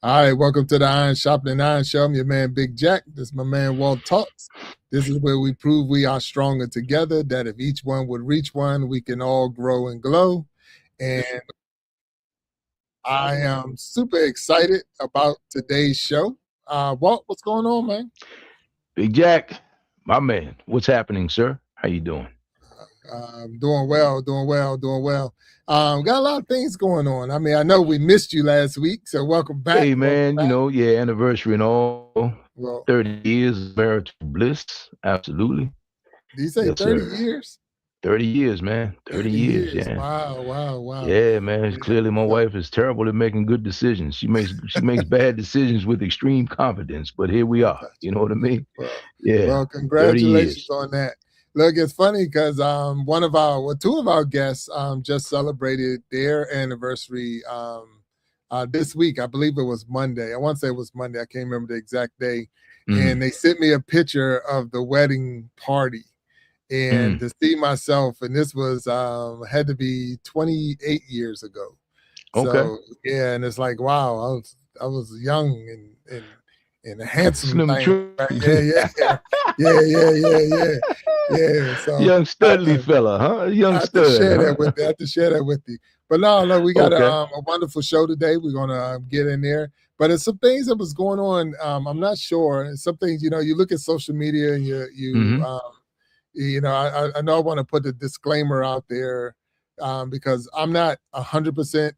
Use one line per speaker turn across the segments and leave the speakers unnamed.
All right, welcome to the Iron Sharpening Iron Show. I'm your man, Big Jack. This is my man, Walt Talks. This is where we prove we are stronger together, that if each one would reach one, we can all grow and glow. And I am super excited about today's show. Walt, what's going on, man?
Big Jack, my man, what's happening, sir? How you doing?
Doing well, doing well, doing well. Got a lot of things going on. I mean, I know we missed you last week, so welcome back.
Hey,
Welcome
man,
back.
yeah, anniversary and all.
Well,
30 years of marital bliss. Absolutely.
did you say
Yes,
30
sir.
years?
30 years, man. 30
30
years,
years.
yeah.
Wow, wow, wow.
Yeah, man.
Yeah.
Clearly my
So,
wife is terrible at making good decisions. She makes bad decisions with extreme confidence, but here we are. You know what I mean?
well,
Yeah.
well,
30
congratulations
years.
on that. Look, it's funny because two of our guests just celebrated their anniversary this week. I believe it was Monday. I want to say it was Monday. I can't remember the exact day. And
Mm,
they sent me a picture of the wedding party. And
mm.
to see myself, and this was had to be 28 years ago.
Okay.
So yeah, and it's like, wow, I was young and a handsome
Slim
thing,
Trim.
right? Yeah. Yeah. So
Young
I,
studly fella, huh? Young
I have to
stud,
share that
huh?
with you. I have to share that with you. But no, we got
Okay.
a wonderful show today. We're gonna get in there. But it's some things that was going on. I'm not sure. Some things, you look at social media and
Mm-hmm.
I know I want to put the disclaimer out there because I'm not 100%.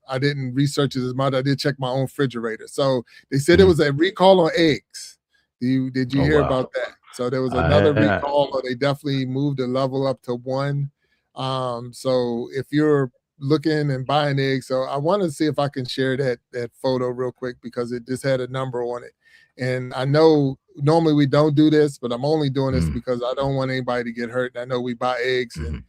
I didn't research it as much. I did check my own refrigerator. So they said there
Mm-hmm.
was a recall on eggs. Did you
Oh
hear
wow.
about that? So there was another
I
recall, or they definitely moved the level up to one. So if you're looking and buying eggs, so I want to see if I can share that photo real quick because it just had a number on it. And I know normally we don't do this, but I'm only doing this
mm,
because I don't want anybody to get hurt. And I know we buy eggs
mhm.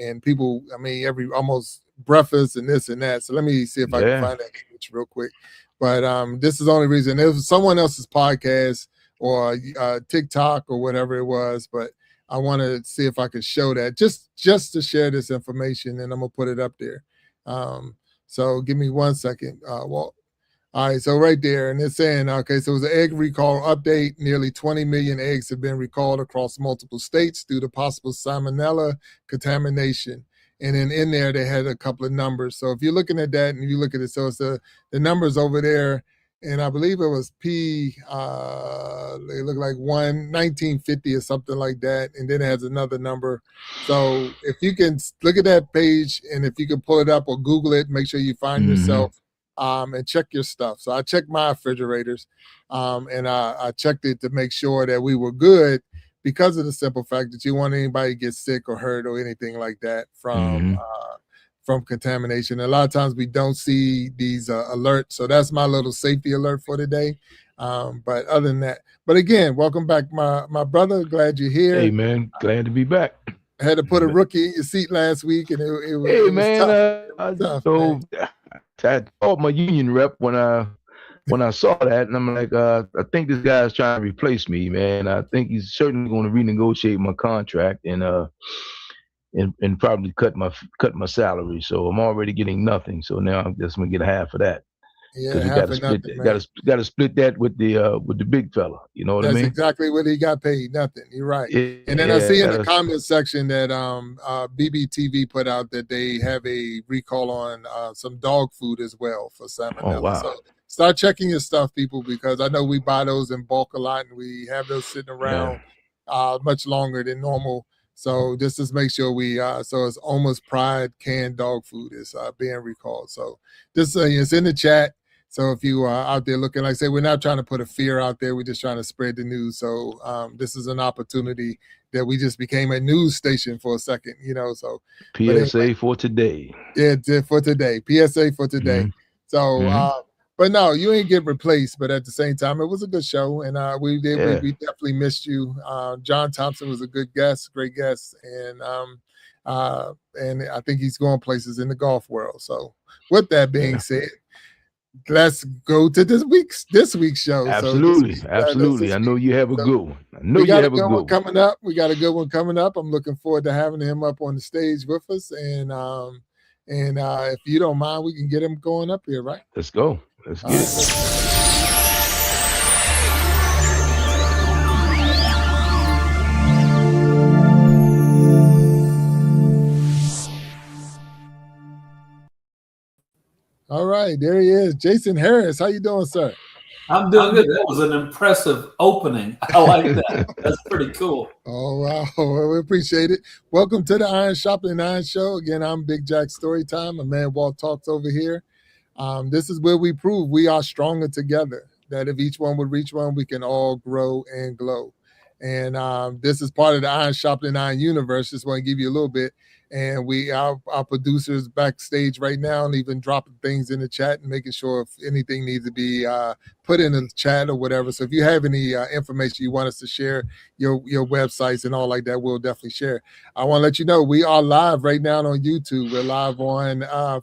and people, I mean, every almost breakfast and this and that. So let me see if I can
Yeah.
find that image real quick. But this is the only reason. It was someone else's podcast or TikTok or whatever it was, but I want to see if I could show that just to share this information, and I'm gonna put it up there. So give me 1 second, Walt. All right, so right there, and it's saying, okay, so it was an egg recall update. Nearly 20 million eggs have been recalled across multiple states due to possible salmonella contamination. And then in there, they had a couple of numbers. So if you're looking at that and you look at it, so it's the numbers over there, and I believe it was they look like 1950 or something like that. And then it has another number. So if you can look at that page and if you can pull it up or Google it, make sure you find
Mhm.
yourself and check your stuff. So I checked my refrigerators and I checked it to make sure that we were good because of the simple fact that you want anybody to get sick or hurt or anything like that
Mhm.
from contamination. A lot of times we don't see these alerts. So that's my little safety alert for today. But other than that, but again, welcome back, my brother. Glad you're
Hey
here.
man, glad to be back.
I had to put a rookie in your seat last week, and
Hey
it was
man,
tough. It was tough, man.
so I called my union rep when I saw that, and I'm like, I think this guy's trying to replace me, man. I think he's certainly going to renegotiate my contract and probably cut my salary. So I'm already getting nothing. So now I'm just gonna get half of that
Yeah,
because we got
half
to
or
split
nothing,
that.
man.
Got to split that with the big fella. You know what I
That's
mean?
exactly what he got paid. Nothing. You're right. And then I
Yeah,
see in
gotta.
the comment section that BBTV put out that they have a recall on some dog food as well for
Oh
salmonella. So
wow.
start checking your stuff, people, because I know we buy those in bulk a lot and we have those sitting
Yeah.
around much longer than normal. So just to make sure so it's almost Pride canned dog food is being recalled. So this it's in the chat. So if you are out there looking, like I say, we're not trying to put a fear out there. We're just trying to spread the news. So this is an opportunity that we just became a news station for a second, So, but anyway,
PSA for today.
yeah, for today, PSA for today.
Hmm.
So,
Hmm.
but no, you ain't get replaced. But at the same time, it was a good show, and
Yeah.
we definitely missed you. John Thompson was a good guest, great guest, and I think he's going places in the golf world. So, with that being
Yeah.
said, let's go to this week's show. So this
Absolutely.
week, that's
Absolutely.
this
I
week.
know you have a
So
good one. I know
we
you
got a
have a
good
good
one
one.
coming up. We got a good one coming up. I'm looking forward to having him up on the stage with us. And if you don't mind, we can get him going up here, right?
Let's go. Let's get it.
All right, there he is, Jason Harris. How you doing, sir?
I'm doing good. That was an impressive opening. I like that. That's pretty cool.
Oh, wow. Well, we appreciate it. Welcome to the Iron Sharpening Iron Show. Again, I'm Big Jack StoryTime. A man Walt talks over here. This is where we prove we are stronger together, that if each one would reach one, we can all grow and glow. And this is part of the Iron Sharpening Iron universe. Just want to give you a little bit. And our producers backstage right now and even dropping things in the chat and making sure if anything needs to be put in the chat or whatever. So if you have any information you want us to share, your websites and all like that, we'll definitely share. I want to let you know we are live right now on YouTube. We're live on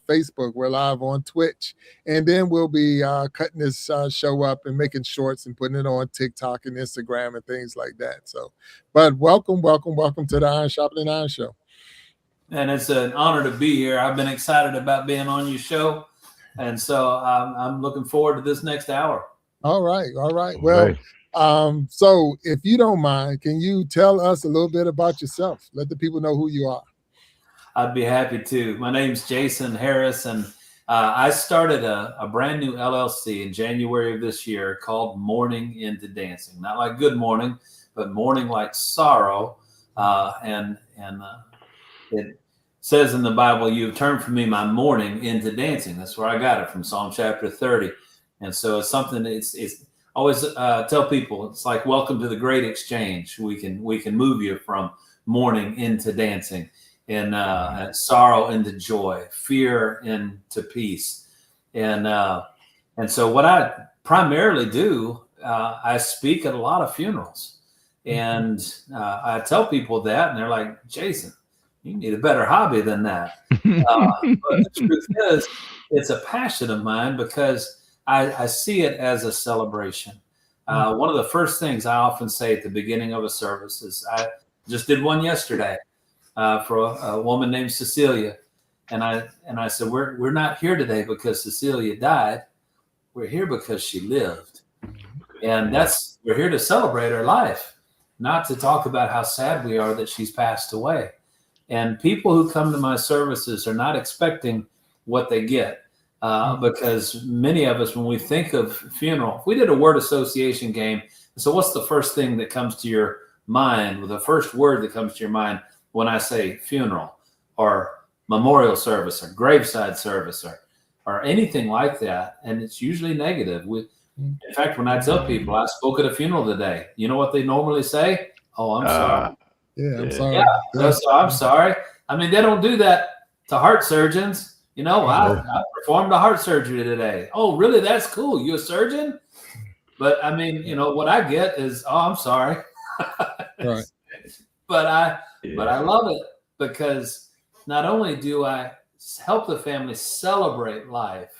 Facebook. We're live on Twitch. And then we'll be cutting this show up and making shorts and putting it on TikTok and Instagram and things like that. So, but welcome to the Iron Sharpening Iron Show.
And it's an honor to be here. I've been excited about being on your show. And so I'm looking forward to this next hour.
All right. Well, so if you don't mind, can you tell us a little bit about yourself? Let the people know who you are.
I'd be happy to. My name's Jason Harris, and I started a brand new LLC in January of this year called Mourning into Dancing. Not like good morning, but mourning like sorrow. It says in the Bible, "You have turned from me my mourning into dancing." That's where I got it from, Psalm chapter 30. And so it's something that it's always tell people, it's like welcome to the great exchange. We can move you from mourning into dancing, and sorrow into joy, fear into peace. And so what I primarily do, I speak at a lot of funerals, and I tell people that, and they're like, "Jason, you need a better hobby than that." But the truth is, it's a passion of mine because I see it as a celebration. One of the first things I often say at the beginning of a service is, I just did one yesterday for a woman named Cecilia. And I said, we're not here today because Cecilia died. We're here because she lived. And we're here to celebrate her life, not to talk about how sad we are that she's passed away. And people who come to my services are not expecting what they get, because many of us, when we think of funeral, we did a word association game. So what's the first thing that comes to your mind, or the first word that comes to your mind when I say funeral or memorial service or graveside service or anything like that? And it's usually negative. In fact, when I tell people I spoke at a funeral today, you know what they normally say? "Oh, I'm sorry."
Yeah, I'm sorry.
Yeah, so I'm sorry. I mean, they don't do that to heart surgeons. I performed a heart surgery today. "Oh, really? That's cool. You a surgeon?" But I mean, what I get is, "Oh, I'm sorry."
Right.
But I love it because not only do I help the family celebrate life,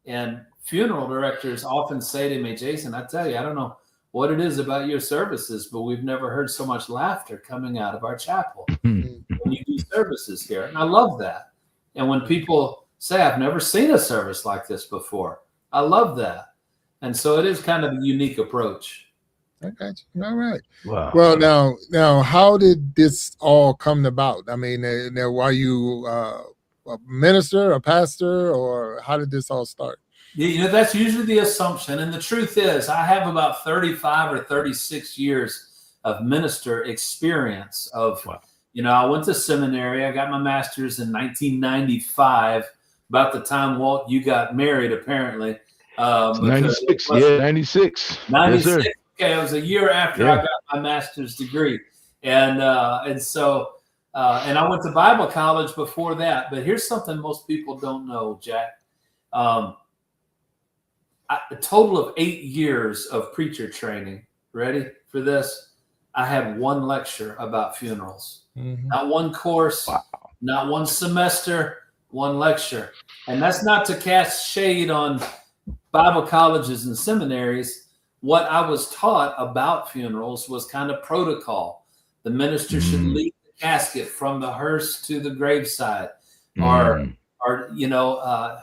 and funeral directors often say to me, "Jason, I tell you, I don't know what it is about your services, but we've never heard so much laughter coming out of our chapel when you do services here." And I love that. And when people say, "I've never seen a service like this before," I love that. And so it is kind of a unique approach.
I got you. All right.
Wow.
Well, now, how did this all come about? I mean, now, are you a minister, a pastor, or how did this all start?
That's usually the assumption. And the truth is, I have about 35 or 36 years of minister experience.
Wow.
I went to seminary. I got my master's in 1995, about the time, Walt, you got married, apparently.
96. Yeah, 96.
96.
Yes, sir.
Okay, it was a year after I got my master's degree. And I went to Bible college before that. But here's something most people don't know, Jack. A total of 8 years of preacher training. Ready for this? I had one lecture about funerals. Not one course, not one semester, one lecture. And that's not to cast shade on Bible colleges and seminaries. What I was taught about funerals was kind of protocol. The minister should lead the casket from the hearse to the graveside, or or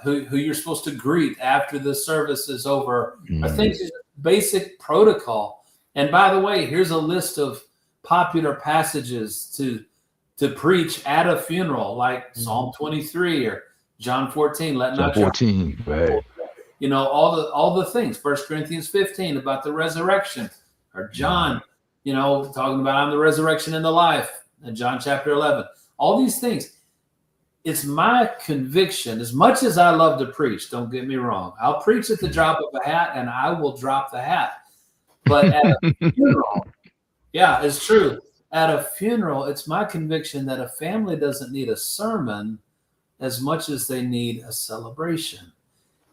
who you're supposed to greet after the service is over, or things basic protocol. And by the way, here's a list of popular passages to preach at a funeral, like Psalm 23 or John 14.
John 14, right?
All the things. 1 Corinthians 15 about the resurrection, or John, talking about I'm the resurrection and the life, and John chapter 11. All these things. It's my conviction, as much as I love to preach, don't get me wrong, I'll preach at the drop of a hat and I will drop the hat. But at a funeral, yeah, it's true. At a funeral, it's my conviction that a family doesn't need a sermon as much as they need a celebration.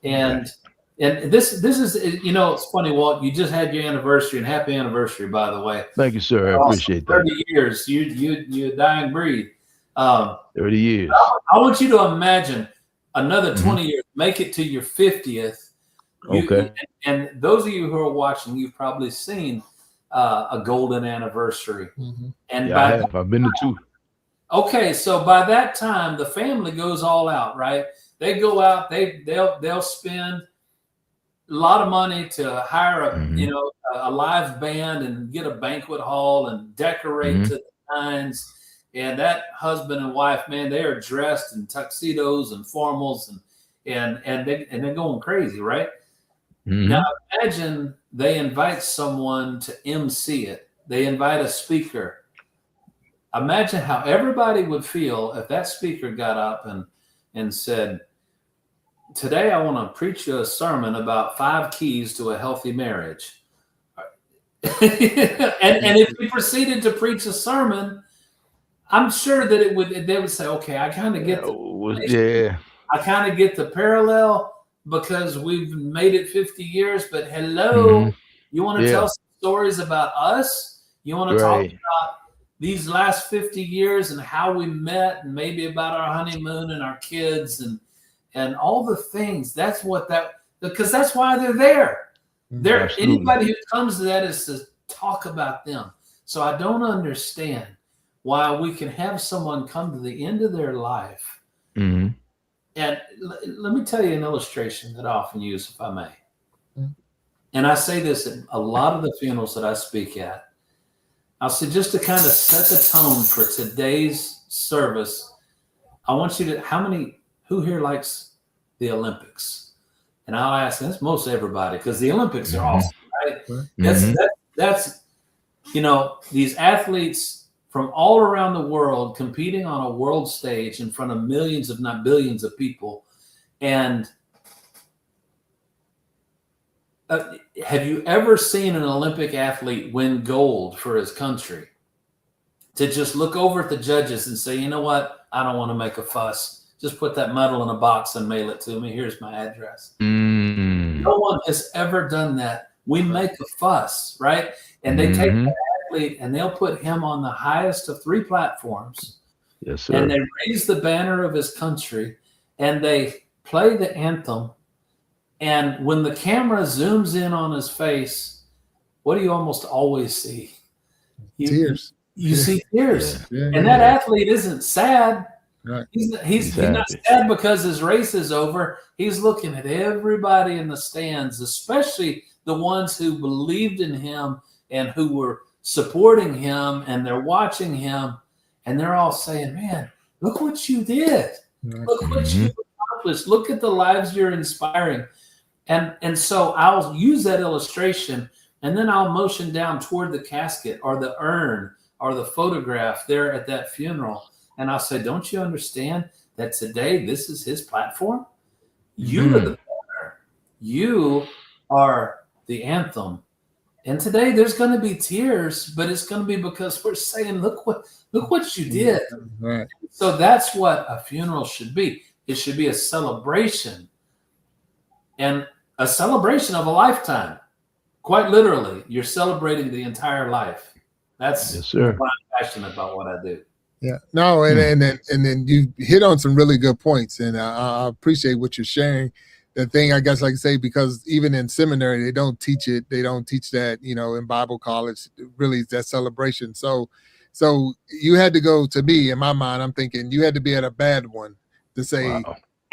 And this is, it's funny, Walt, you just had your anniversary, and happy anniversary, by the way.
Thank you, sir. I appreciate that.
30 years, you a dying breed.
30 years.
I want you to imagine another 20 years, make it to your 50th.
Okay.
And those of you who are watching, you've probably seen a golden anniversary. And
I have. I've been to 2.
Okay, so by that time, the family goes all out, right? They go out, they'll spend a lot of money to hire a live band and get a banquet hall and decorate to the nines. And that husband and wife, man, they are dressed in tuxedos and formals and they're going crazy, right? Now imagine they invite someone to MC it. They invite a speaker. Imagine how everybody would feel if that speaker got up and said, today I want to preach you a sermon about 5 keys to a healthy marriage. and if he proceeded to preach a sermon, I'm sure that they would say, okay, I kind of get I kind of get the parallel because we've made it 50 years, but hello, you want to tell some stories about us? You want to talk about these last 50 years and how we met, and maybe about our honeymoon and our kids and all the things. That's what because that's why they're there. Anybody who comes to that is to talk about them. So I don't understand why we can have someone come to the end of their life. And let me tell you an illustration that I often use, if I may. And I say this at a lot of the funerals that I speak at. I'll say, just to kind of set the tone for today's service, I want you to, who here likes the Olympics? And I'll ask, that's most everybody, because the Olympics are awesome, right? That's these athletes from all around the world competing on a world stage in front of millions, if not billions of people. And have you ever seen an Olympic athlete win gold for his country? To just look over at the judges and say, you know what? I don't want to make a fuss. Just put that medal in a box and mail it to me. Here's my address. No one has ever done that. We make a fuss, right? And they take the athlete and they'll put him on the highest of 3 platforms.
Yes, sir.
And they raise the banner of his country and they play the anthem. And when the camera zooms in on his face, what do you almost always see?
Tears.
You see tears. And that athlete isn't sad.
Right.
He's not sad because his race is over. He's looking at everybody in the stands, especially the ones who believed in him and who were supporting him, and they're watching him, and they're all saying, man, look what you did. Look what you accomplished. Look at the lives you're inspiring. And so I'll use that illustration, and then I'll motion down toward the casket or the urn or the photograph there at that funeral. And I'll say, don't you understand that today this is his platform? You are the banner. You are the anthem. And today there's going to be tears, but it's going to be because we're saying, look what you did.
Right.
So that's what a funeral should be. It should be a celebration, and a celebration of a lifetime. Quite literally, you're celebrating the entire life. That's why I'm passionate about what I do.
Yeah, no, and then you hit on some really good points, and I appreciate what you're sharing. The thing, I guess, like I say, because even in seminary, they don't teach it. They don't teach that, in Bible college, really, that celebration. So you had to go, to me, in my mind, I'm thinking you had to be at a bad one to say,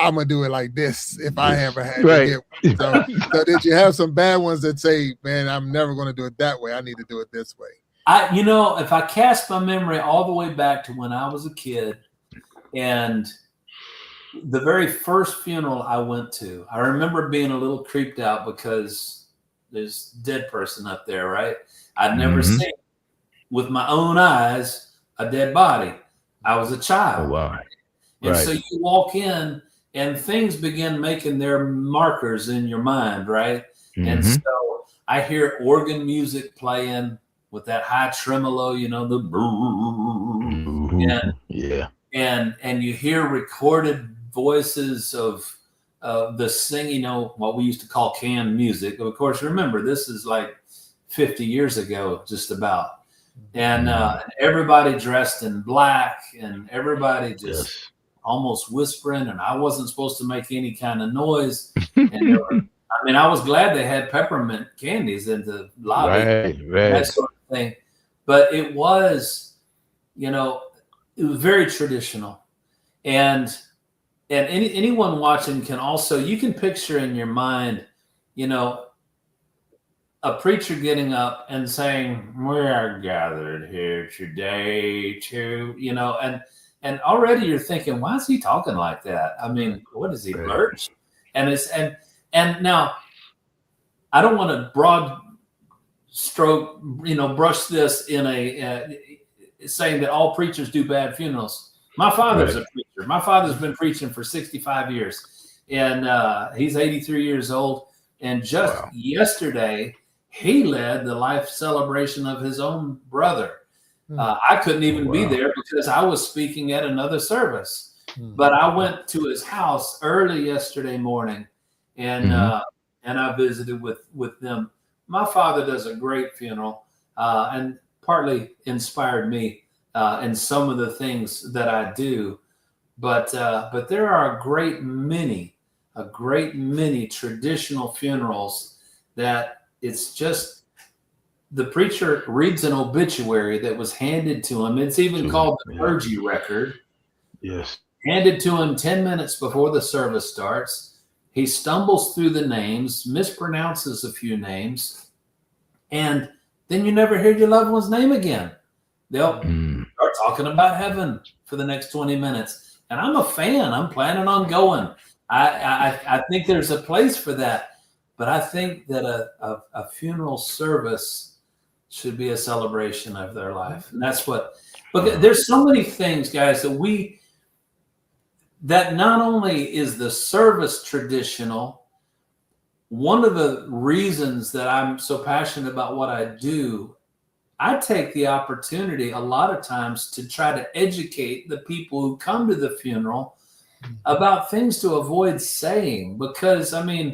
I'm gonna do it like this if I ever had
Right.
to get one. So did you have some bad ones that say, man, I'm never gonna do it that way. I need to do it this way.
If I cast my memory all the way back to when I was a kid, and the very first funeral I went to, I remember being a little creeped out because there's a dead person up there, right? I'd never seen with my own eyes a dead body. I was a child.
Oh, wow.
And
Right.
so you walk in and things begin making their markers in your mind, right? And so I hear organ music playing with that high tremolo, the and you hear recorded voices of the singing, what we used to call canned music. Of course, remember, this is like 50 years ago, just about. And everybody dressed in black, and everybody just almost whispering, and I wasn't supposed to make any kind of noise. And I was glad they had peppermint candies in the lobby, that sort of thing. But it was, it was very traditional. And anyone watching can also, you can picture in your mind, a preacher getting up and saying, "We are gathered here today to," and already you're thinking, why is he talking like that? I mean, what is he, lurch? And now I don't want to broad stroke, brush this in saying that all preachers do bad funerals. My father's a preacher. My father's been preaching for 65 years, and he's 83 years old. And just yesterday, he led the life celebration of his own brother. I couldn't even be there because I was speaking at another service. But I went to his house early yesterday morning, and I visited with them. My father does a great funeral, and partly inspired me in some of the things that I do. But there are a great many traditional funerals that it's just the preacher reads an obituary that was handed to him. It's even called the clergy record.
Yes.
Handed to him 10 minutes before the service starts. He stumbles through the names, mispronounces a few names, and then you never hear your loved one's name again. They'll start talking about heaven for the next 20 minutes. And I'm a fan. I'm planning on going. I think there's a place for that. But I think that a funeral service should be a celebration of their life. And that's but there's so many things, guys, that not only is the service traditional, one of the reasons that I'm so passionate about what I do, I take the opportunity a lot of times to try to educate the people who come to the funeral about things to avoid saying, because who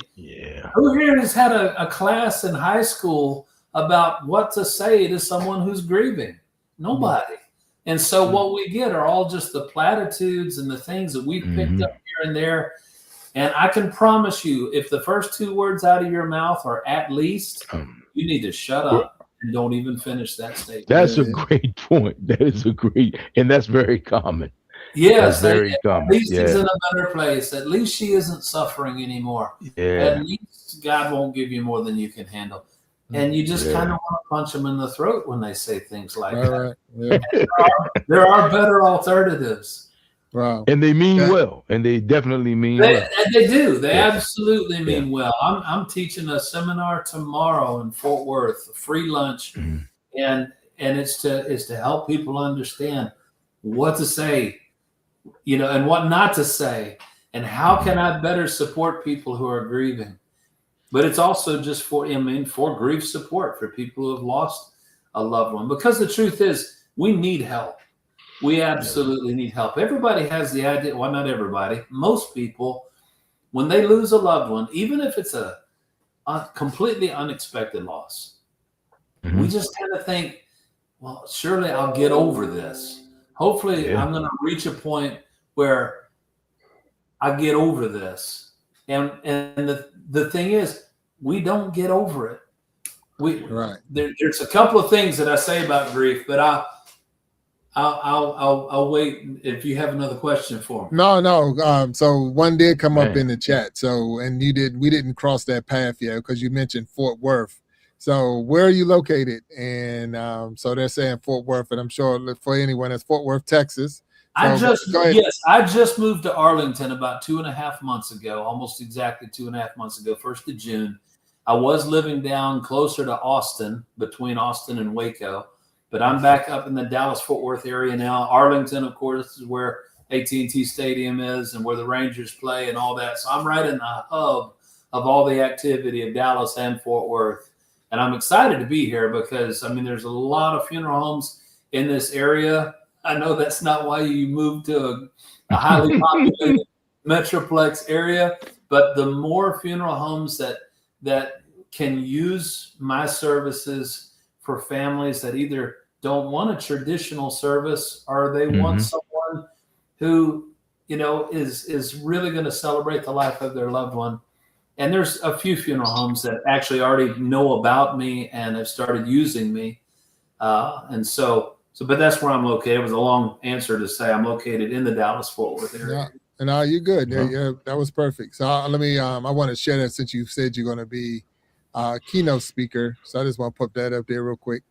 here has had a class in high school about what to say to someone who's grieving? Nobody. And so what we get are all just the platitudes and the things that we've picked up here and there. And I can promise you, if the first two words out of your mouth are "at least," you need to shut up and don't even finish that statement.
That's a great point. That is and that's very common.
Yes,
very common.
At least he's in a better place. At least she isn't suffering anymore. At least God won't give you more than you can handle. And you just kind of want to punch them in the throat when they say things like that. There are better alternatives.
Wow.
And they mean well. And they definitely mean well.
They do. They absolutely mean well. I'm teaching a seminar tomorrow in Fort Worth, a free lunch. And it's to help people understand what to say, and what not to say, and how can I better support people who are grieving. But it's also just for grief support for people who have lost a loved one. Because the truth is, we need help. We absolutely need help. Everybody has the idea, well, not everybody, most people, when they lose a loved one, even if it's a completely unexpected loss, we just kind of think, well, surely I'll get over this. Hopefully I'm going to reach a point where I get over this. And the thing is, we don't get over it. There's a couple of things that I say about grief, but I'll wait if you have another question for me.
No. So one did come up in the chat. So, and we didn't cross that path yet because you mentioned Fort Worth. So where are you located? And so they're saying Fort Worth, and I'm sure for anyone that's Fort Worth, Texas. So
I just moved to Arlington about 2.5 months ago, almost exactly 2.5 months ago, 1st of June. I was living down closer to Austin, between Austin and Waco. But I'm back up in the Dallas-Fort Worth area now. Arlington, of course, is where AT&T Stadium is and where the Rangers play and all that. So I'm right in the hub of all the activity of Dallas and Fort Worth. And I'm excited to be here because, I mean, there's a lot of funeral homes in this area. I know that's not why you moved to a highly populated metroplex area, but the more funeral homes that can use my services for families that either don't want a traditional service or they want someone who, is really going to celebrate the life of their loved one. And there's a few funeral homes that actually already know about me and have started using me. But that's where I'm located. It was a long answer to say I'm located in the Dallas-Fort Worth area.
Yeah, and you're good. Yeah, that was perfect. So let me, I want to share that since you said you're going to be keynote speaker. So I just want to put that up there real quick.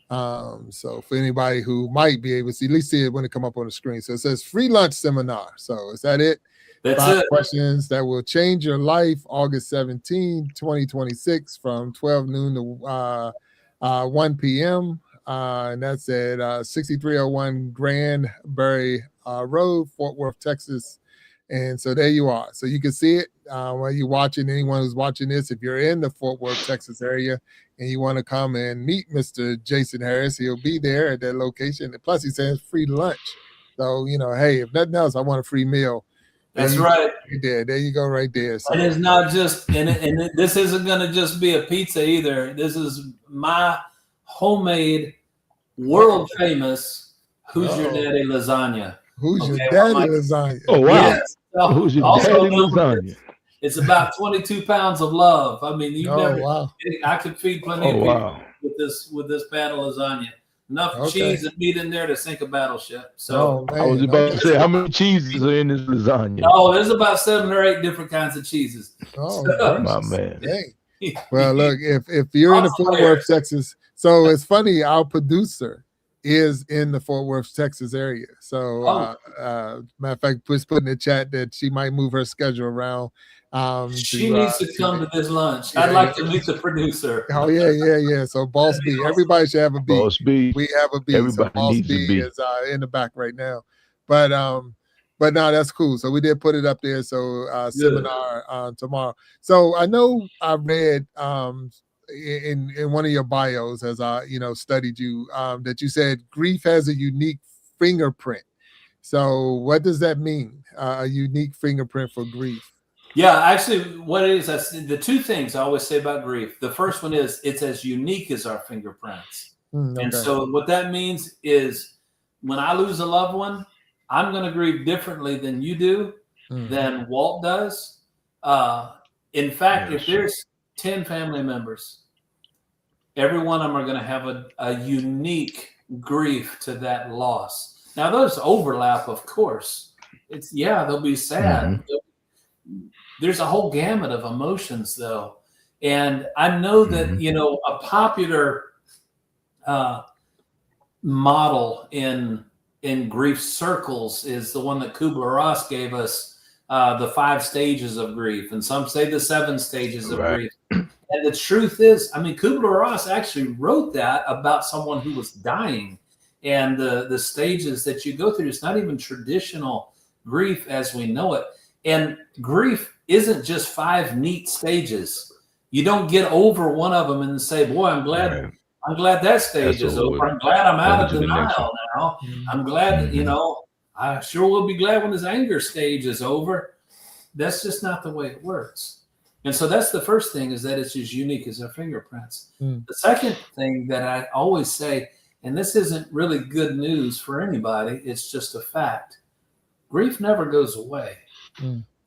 So for anybody who might be able to see, at least see it when it come up on the screen. So it says free lunch seminar. So is that it?
That's
5
it.
questions that will change your life. August 17, 2026 from 12 noon to 1 p.m. And that's at 6301 Granbury Road, Fort Worth, Texas. And so there you are. So you can see it while you're watching. Anyone who's watching this, if you're in the Fort Worth, Texas area and you want to come and meet Mr. Jason Harris, he'll be there at that location. And plus, he says free lunch. So, hey, if nothing else, I want a free meal.
That's right.
There you go right there. So.
And it's not just, this isn't going to just be a pizza either. This is my homemade, world famous, Who's Your Daddy lasagna.
Who's Your Daddy lasagna?
Oh, wow.
Yes.
Who's Your Daddy lasagna?
It's about 22 pounds of love. I mean,
wow.
I could feed plenty of people with this pan of lasagna. Enough cheese and meat in there to sink a battleship. So
I was about to say, how many cheeses are in this lasagna?
Oh, there's about 7 or 8 different kinds of cheeses.
Oh,
my man.
Dang. Well, look, if you're in the Fort Worth, Texas, so it's funny, our producer is in the Fort Worth, Texas area. So, matter of fact, just put in the chat that she might move her schedule around.
She needs to come to this lunch. I'd like to meet the producer.
Oh, yeah. So Boss B, everybody should have a B.
Boss B.
We have a B.
Everybody
so Boss
needs
B
a B.
is in the back right now. But no, that's cool. So we did put it up there. So seminar tomorrow. So I know I read in one of your bios as I studied you that you said grief has a unique fingerprint. So what does that mean? A unique fingerprint for grief?
Yeah, actually, what it is, that's the 2 things I always say about grief. The first one is it's as unique as our fingerprints. And so what that means is when I lose a loved one, I'm going to grieve differently than you do, than Walt does. In fact, if there's 10 family members, every one of them are going to have a unique grief to that loss. Now, those overlap, of course. They'll be sad. There's a whole gamut of emotions, though. And I know that, a popular model in grief circles is the one that Kubler-Ross gave us, the 5 stages of grief. And some say the 7 stages of grief. And the truth is, I mean, Kubler-Ross actually wrote that about someone who was dying. And the stages that you go through, it's not even traditional grief as we know it. And grief isn't just 5 neat stages. You don't get over one of them and say, boy, I'm glad that stage is over. I'm glad I'm out of denial now. I'm glad, I sure will be glad when this anger stage is over. That's just not the way it works. And so that's the first thing, is that it's as unique as our fingerprints. The second thing that I always say, and this isn't really good news for anybody, it's just a fact. Grief never goes away.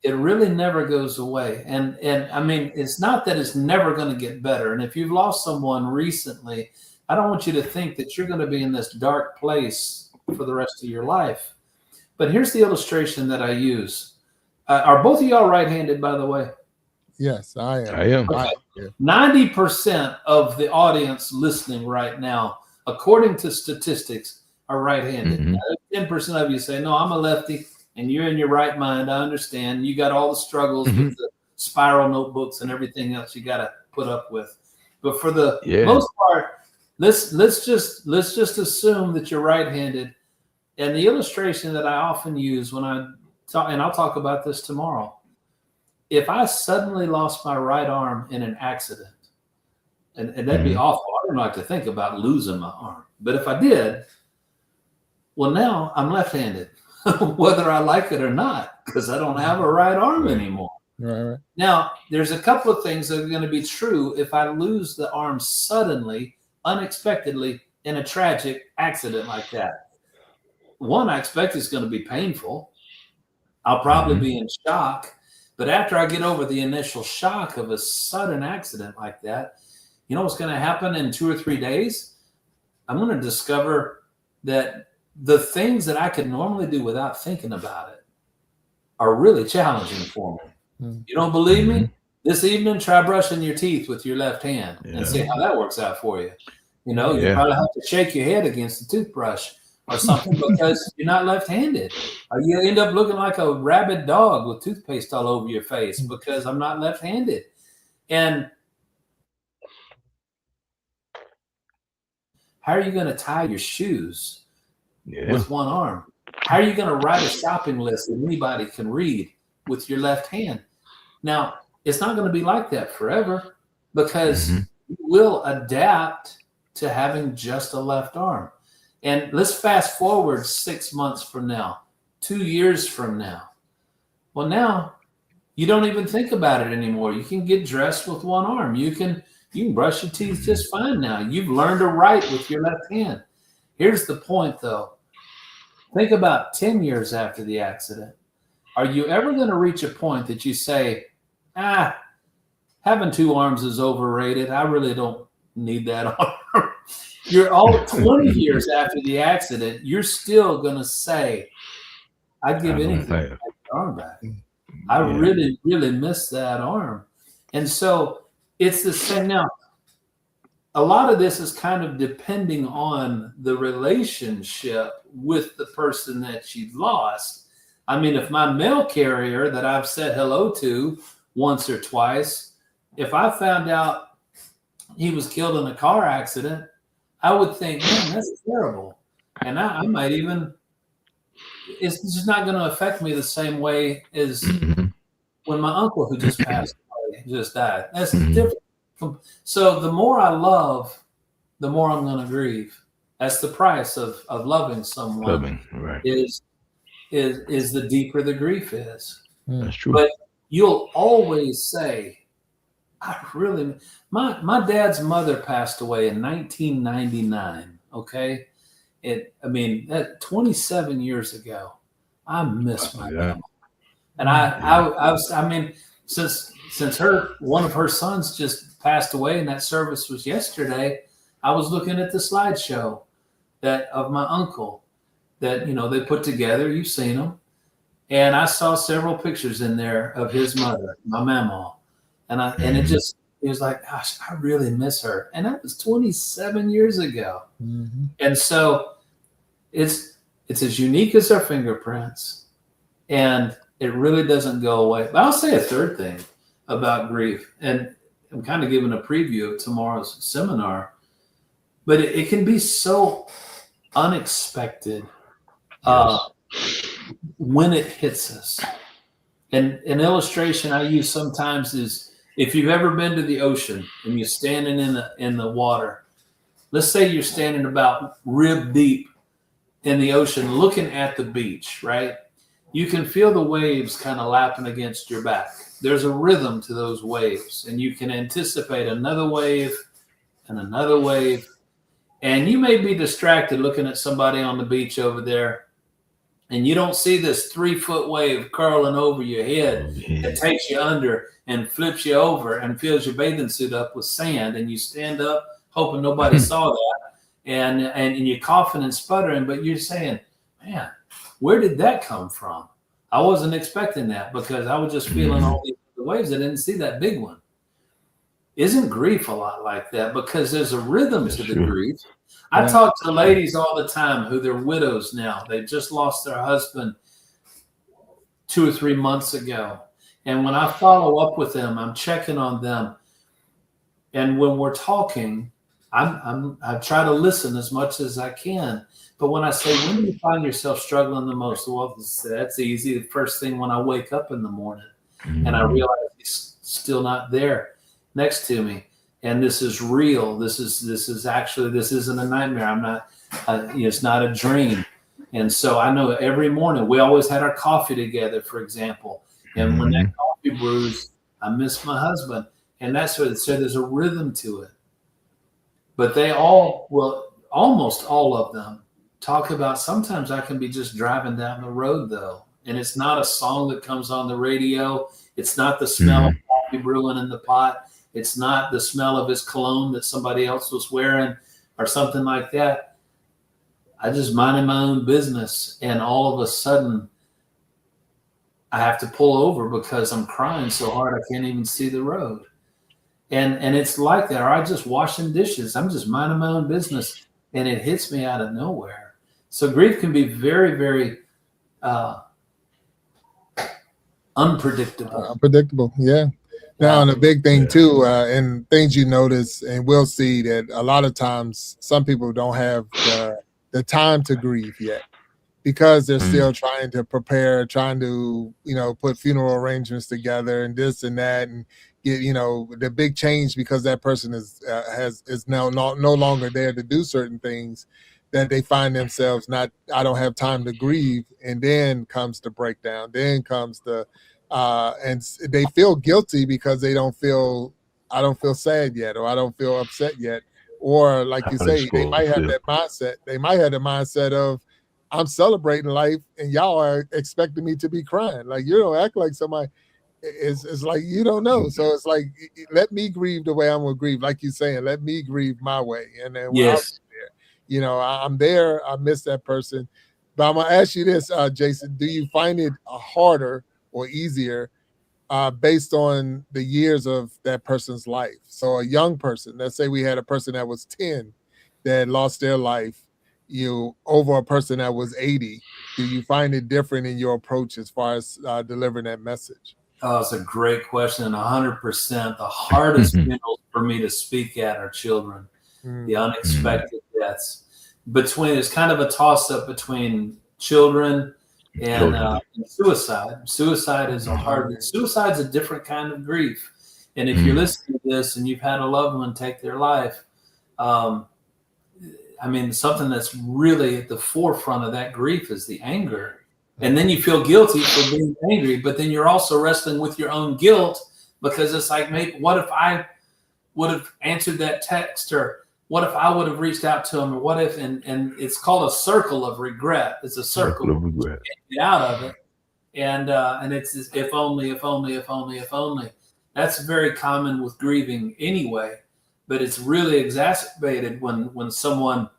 It really never goes away. And I mean, it's not that it's never going to get better. And if you've lost someone recently, I don't want you to think that you're going to be in this dark place for the rest of your life. But here's the illustration that I use. Are both of y'all right-handed, by the way?
Yes, I am.
I am.
Okay. 90% of the audience listening right now, according to statistics, are right-handed.
Mhm.
10% of you say, no, I'm a lefty, and you're in your right mind. I understand. You got all the struggles with the spiral notebooks and everything else you got to put up with. But for the most part, let's just assume that you're right-handed. And the illustration that I often use when I talk, and I'll talk about this tomorrow, if I suddenly lost my right arm in an accident, and that'd be awful. I don't like to think about losing my arm. But if I did, well, now I'm left-handed, whether I like it or not, because I don't have a right arm anymore.
Right.
Now, there's a couple of things that are going to be true if I lose the arm suddenly, unexpectedly, in a tragic accident like that. One, I expect it's going to be painful. I'll probably be in shock. But after I get over the initial shock of a sudden accident like that, you know what's going to happen in 2 or 3 days? I'm going to discover that the things that I could normally do without thinking about it are really challenging for me. You don't believe me? This evening, try brushing your teeth with your left hand and see how that works out for you. You know, you probably have to shake your head against the toothbrush or something because you're not left-handed. Or you end up looking like a rabid dog with toothpaste all over your face because I'm not left-handed. And how are you going to tie your shoes with one arm? How are you going to write a shopping list that anybody can read with your left hand? Now, it's not going to be like that forever because you will adapt to having just a left arm. And let's fast forward 6 months from now, 2 years from now. Well, now you don't even think about it anymore. You can get dressed with one arm. You can brush your teeth just fine now. You've learned to write with your left hand. Here's the point, though. Think about 10 years after the accident. Are you ever going to reach a point that you say, having 2 arms is overrated. I really don't need that arm. You're all 20 years after the accident, you're still going to say, I'd give anything to have the arm back. I really, really miss that arm. And so it's the same. Now, a lot of this is kind of depending on the relationship with the person that you've lost. I mean, if my mail carrier that I've said hello to once or twice, if I found out he was killed in a car accident, I would think, man, that's terrible. And I might even, it's just not going to affect me the same way as when my uncle who just passed away just died. That's different. So the more I love, the more I'm going to grieve. That's the price of loving someone. Is the deeper the grief is.
That's true.
But you'll always say, my dad's mother passed away in 1999. Okay. That 27 years ago, I miss my grandma. And since one of her sons just passed away and that service was yesterday, I was looking at the slideshow of my uncle that, they put together. You've seen them. And I saw several pictures in there of his mother, my mama. And it was like, gosh, I really miss her. And that was 27 years ago. And so it's as unique as our fingerprints, and it really doesn't go away. But I'll say a third thing about grief, and I'm kind of giving a preview of tomorrow's seminar, but it can be so unexpected when it hits us. And an illustration I use sometimes is, if you've ever been to the ocean and you're standing in the water, let's say you're standing about rib deep in the ocean looking at the beach, right? You can feel the waves kind of lapping against your back. There's a rhythm to those waves, and you can anticipate another wave and another wave. And you may be distracted looking at somebody on the beach over there, and you don't see this 3-foot wave curling over your head that takes you under and flips you over and fills your bathing suit up with sand. And you stand up hoping nobody saw that. and you're coughing and sputtering, but you're saying, man, where did that come from? I wasn't expecting that because I was just feeling all these waves. I didn't see that big one. Isn't grief a lot like that? Because there's a rhythm to the grief. I talk to ladies all the time who they're widows now. They just lost their husband 2 or 3 months ago. And when I follow up with them, I'm checking on them. And when we're talking, I try to listen as much as I can. But when I say, when do you find yourself struggling the most? Well, that's easy. The first thing when I wake up in the morning and I realize he's still not there next to me. And this is real. This is actually, this isn't a nightmare. I'm not, it's not a dream. And so I know every morning we always had our coffee together, for example. And when that coffee brews, I miss my husband. And that's what it said. There's a rhythm to it. But they all, well, almost all of them talk about, sometimes I can be just driving down the road though. And it's not a song that comes on the radio. It's not the smell of coffee brewing in the pot. It's not the smell of his cologne that somebody else was wearing or something like that. I just minded my own business. And all of a sudden I have to pull over because I'm crying so hard I can't even see the road. And it's like that. Or I just washing dishes. I'm just minding my own business. And it hits me out of nowhere. So grief can be very, very unpredictable.
Unpredictable, yeah. Now, and a big thing too, and things you notice, and we'll see that a lot of times some people don't have the time to grieve yet because they're still trying to prepare, trying to, put funeral arrangements together and this and that, and get, the big change because that person is now no longer there to do certain things, that they find themselves I don't have time to grieve. And then comes the breakdown, then comes the, and they feel guilty because I don't feel sad yet, or I don't feel upset yet. Or like you say, they might have that mindset. They might have the mindset of, I'm celebrating life and y'all are expecting me to be crying. Like, you don't act like somebody. It's like, you don't know. So it's like, let me grieve the way I'm going to grieve. Like you're saying, let me grieve my way. And then when I'm there, I miss that person. But I'm going to ask you this, Jason, do you find it harder or easier based on the years of that person's life? So a young person, let's say we had a person that was 10 that lost their life, over a person that was 80. Do you find it different in your approach as far as delivering that message?
Oh, it's a great question. And 100%, the hardest funerals for me to speak at are children, the unexpected deaths. It's kind of a toss-up between children and suicide. Suicide is suicide's a different kind of grief. And if you're listening to this and you've had a loved one take their life, something that's really at the forefront of that grief is the anger. And then you feel guilty for being angry, but then you're also wrestling with your own guilt because it's like, maybe what if I would have answered that text, or what if I would have reached out to him, or what if, and it's called a circle of regret. It's a circle of regret. Get out of it. And it's if only, if only, if only, if only. That's very common with grieving anyway, but it's really exacerbated when someone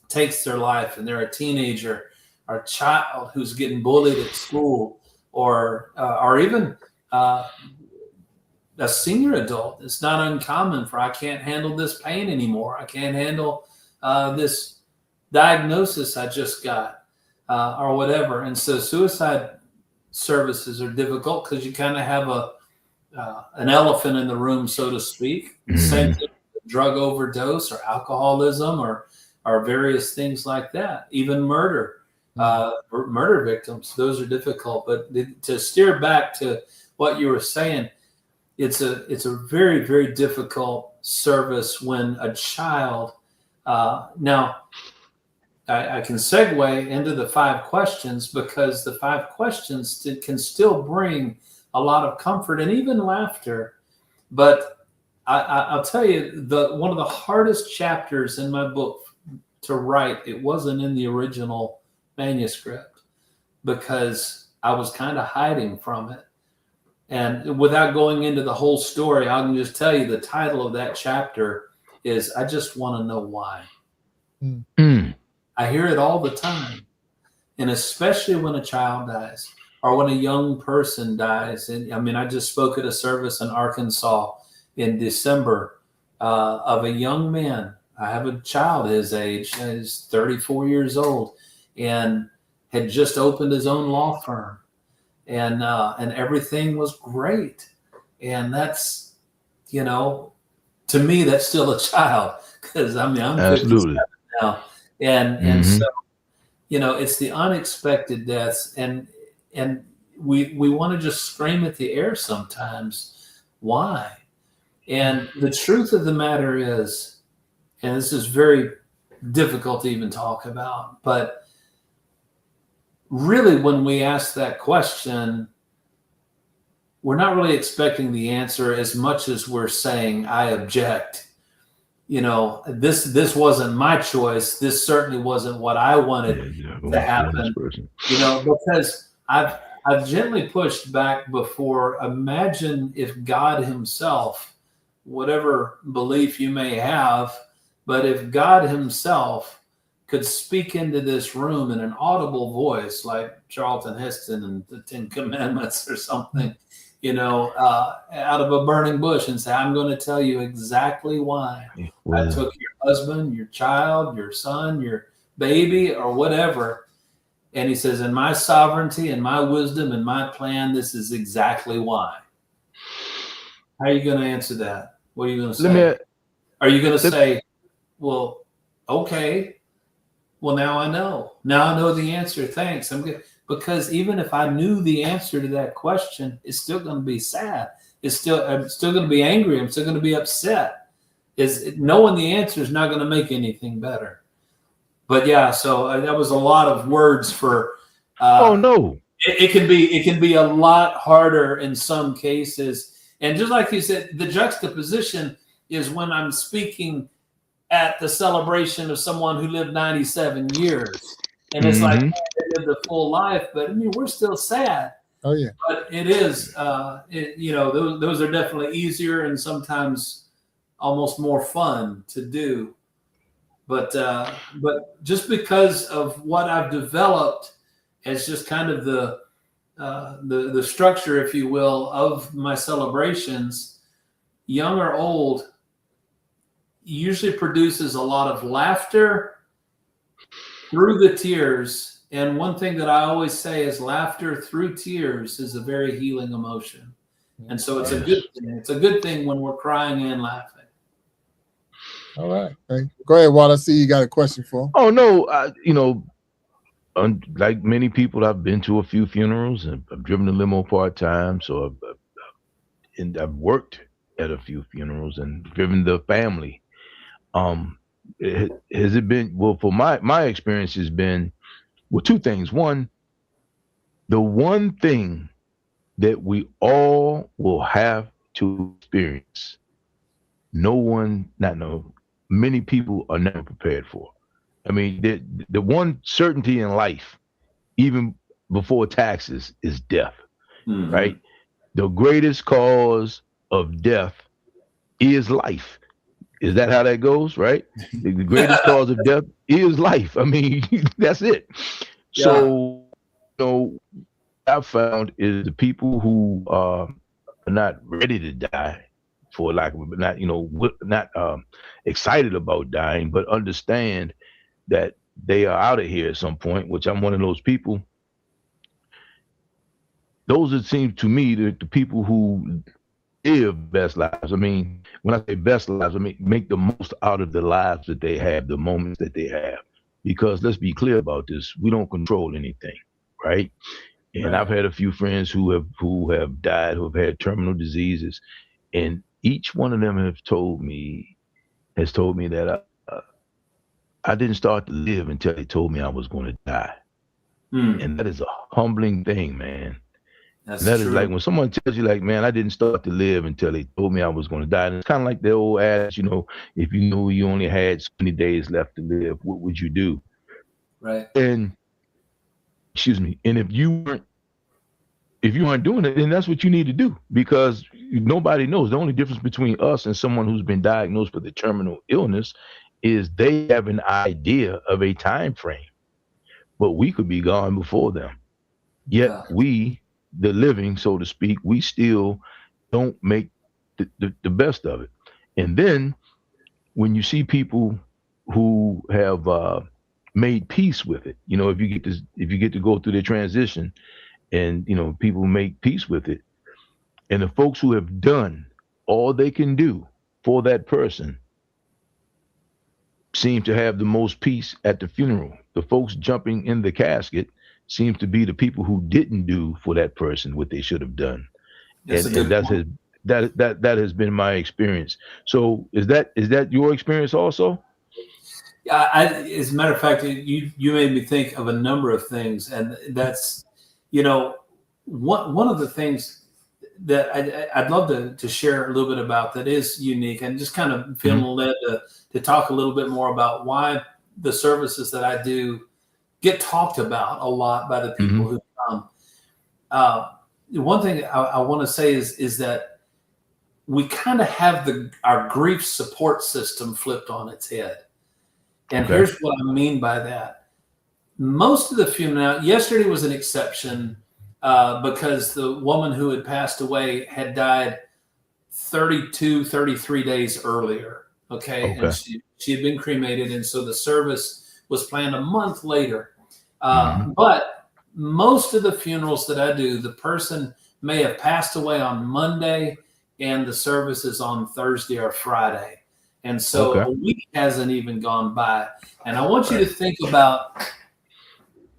takes their life and they're a teenager or a child who's getting bullied at school, or even a senior adult. It's not uncommon for, I can't handle this pain anymore. I can't handle this diagnosis I just got, or whatever. And so suicide services are difficult because you kind of have an elephant in the room, so to speak. Same thing with drug overdose or alcoholism or various things like that. Even murder. Murder victims, those are difficult. But to steer back to what you were saying, it's a very, very difficult service when a child. Now, I can segue into the 5 questions, because the 5 questions can still bring a lot of comfort and even laughter. But I'll tell you, one of the hardest chapters in my book to write, it wasn't in the original manuscript, because I was kind of hiding from it. And without going into the whole story, I can just tell you the title of that chapter is, I Just Want to Know Why. I hear it all the time. And especially when a child dies or when a young person dies. And I mean, I just spoke at a service in Arkansas in December of a young man. I have a child his age, he's 34 years old, and had just opened his own law firm. And everything was great. And that's, you know, to me, that's still a child, because I mean, I'm 57 now. And so, you know, it's the unexpected deaths, and we want to just scream at the air sometimes. Why? And the truth of the matter is, and this is very difficult to even talk about, but really when we ask that question, we're not really expecting the answer as much as we're saying, I object. You know, this wasn't my choice. This certainly wasn't what I wanted to happen. You know, because I've gently pushed back before. Imagine if God himself, whatever belief you may have, but if God himself could speak into this room in an audible voice, like Charlton Heston and the 10 Commandments or something, you know, out of a burning bush, and say, I'm going to tell you exactly why I took your husband, your child, your son, your baby, or whatever. And he says, in my sovereignty and my wisdom and my plan, this is exactly why. How are you going to answer that? What are you going to say? Are you going to say, well, okay, well, now I know. Now I know the answer. Thanks. I'm good. Because even if I knew the answer to that question, it's still going to be sad. I'm still going to be angry. I'm still going to be upset. Knowing the answer is not going to make anything better. But yeah, so that was a lot of words for.
Oh no!
It can be a lot harder in some cases. And just like you said, the juxtaposition is when I'm speaking at the celebration of someone who lived 97 years. And it's like they lived a full life, but I mean, we're still sad.
Oh yeah.
But it is, you know, those are definitely easier and sometimes almost more fun to do. But just because of what I've developed as just kind of the structure, if you will, of my celebrations, young or old, usually produces a lot of laughter through the tears. And one thing that I always say is laughter through tears is a very healing emotion. And so it's a good thing. It's a good thing when we're crying and laughing.
All right. Go ahead, Walt. I see you got a question for him.
Oh, no. You know, like many people, I've been to a few funerals, and I've driven a limo part-time. So I've worked at a few funerals and driven the family. Has it been, well, for my experience has been, well, two things. One, the one thing that we all will have to experience, many people are never prepared for. I mean, the one certainty in life, even before taxes, is death, right? The greatest cause of death is life. Is that how that goes, right? The greatest cause of death is life. I mean, that's it. Yeah. So, you know, what I've found is the people who are not ready to die, for lack of, not excited about dying, but understand that they are out of here at some point, which I'm one of those people. Those, it seems to me, the people who live best lives. I mean, when I say best lives, I mean make the most out of the lives that they have, the moments that they have. Because let's be clear about this, we don't control anything, right? And right. I've had a few friends who have died, who have had terminal diseases, and each one of them has told me that I didn't start to live until they told me I was going to die. And that is a humbling thing, man. That is like when someone tells you, like, man, I didn't start to live until they told me I was going to die. And it's kind of like the old adage, you know, if you knew you only had so many days left to live, what would you do?
Right.
And if you weren't doing it, then that's what you need to do, because nobody knows. The only difference between us and someone who's been diagnosed with a terminal illness is they have an idea of a time frame, but we could be gone before them. Yet we, the living, so to speak, we still don't make the best of it. And then when you see people who have made peace with it, you know, if you get to go through the transition, and you know, people make peace with it, and the folks who have done all they can do for that person seem to have the most peace at the funeral. The folks jumping in the casket seem to be the people who didn't do for that person what they should have done. And that has been my experience. So is that your experience also?
Yeah, as a matter of fact, you made me think of a number of things, and that's, you know, one of the things that I'd love to share a little bit about that is unique, and just kind of feeling led to talk a little bit more about why the services that I do get talked about a lot by the people who come. One thing I want to say is that we kind of have our grief support system flipped on its head. And here's what I mean by that. Most of the funeral, yesterday was an exception because the woman who had passed away had died 33 days earlier. And she had been cremated. And so the service was planned a month later. But most of the funerals that I do, the person may have passed away on Monday and the service is on Thursday or Friday. And so a week hasn't even gone by. And I want you to think about,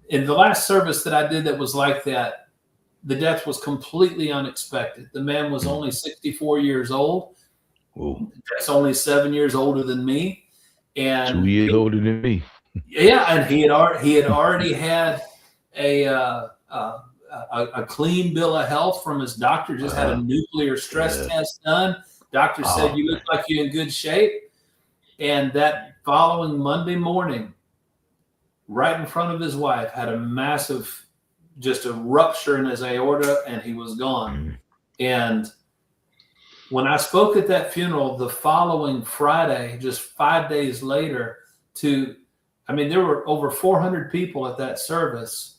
in the last service that I did that was like that, the death was completely unexpected. The man was only 64 years old.
Whoa.
That's only 7 years older than me. And
2 years older than me.
Yeah, and he had already had a clean bill of health from his doctor. Just had a nuclear stress test done. Doctor said, you look like you're in good shape. And that following Monday morning, right in front of his wife, had a massive, just a rupture in his aorta, and he was gone. And when I spoke at that funeral the following Friday, just 5 days later, there were over 400 people at that service.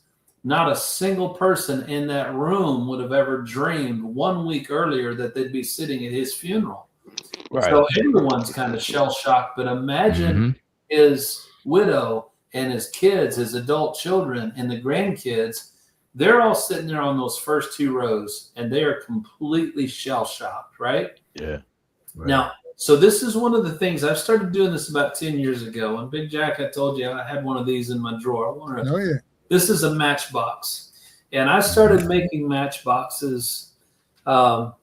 Not a single person in that room would have ever dreamed 1 week earlier that they'd be sitting at his funeral. So everyone's kind of shell-shocked, but imagine his widow and his kids, his adult children and the grandkids. They're all sitting there on those first two rows, and they are completely shell-shocked, right?
Yeah. Right.
Now, so this is one of the things, I've started doing this about 10 years ago. And Big Jack, I told you I had one of these in my drawer. This is a matchbox. And I started making matchboxes. Well,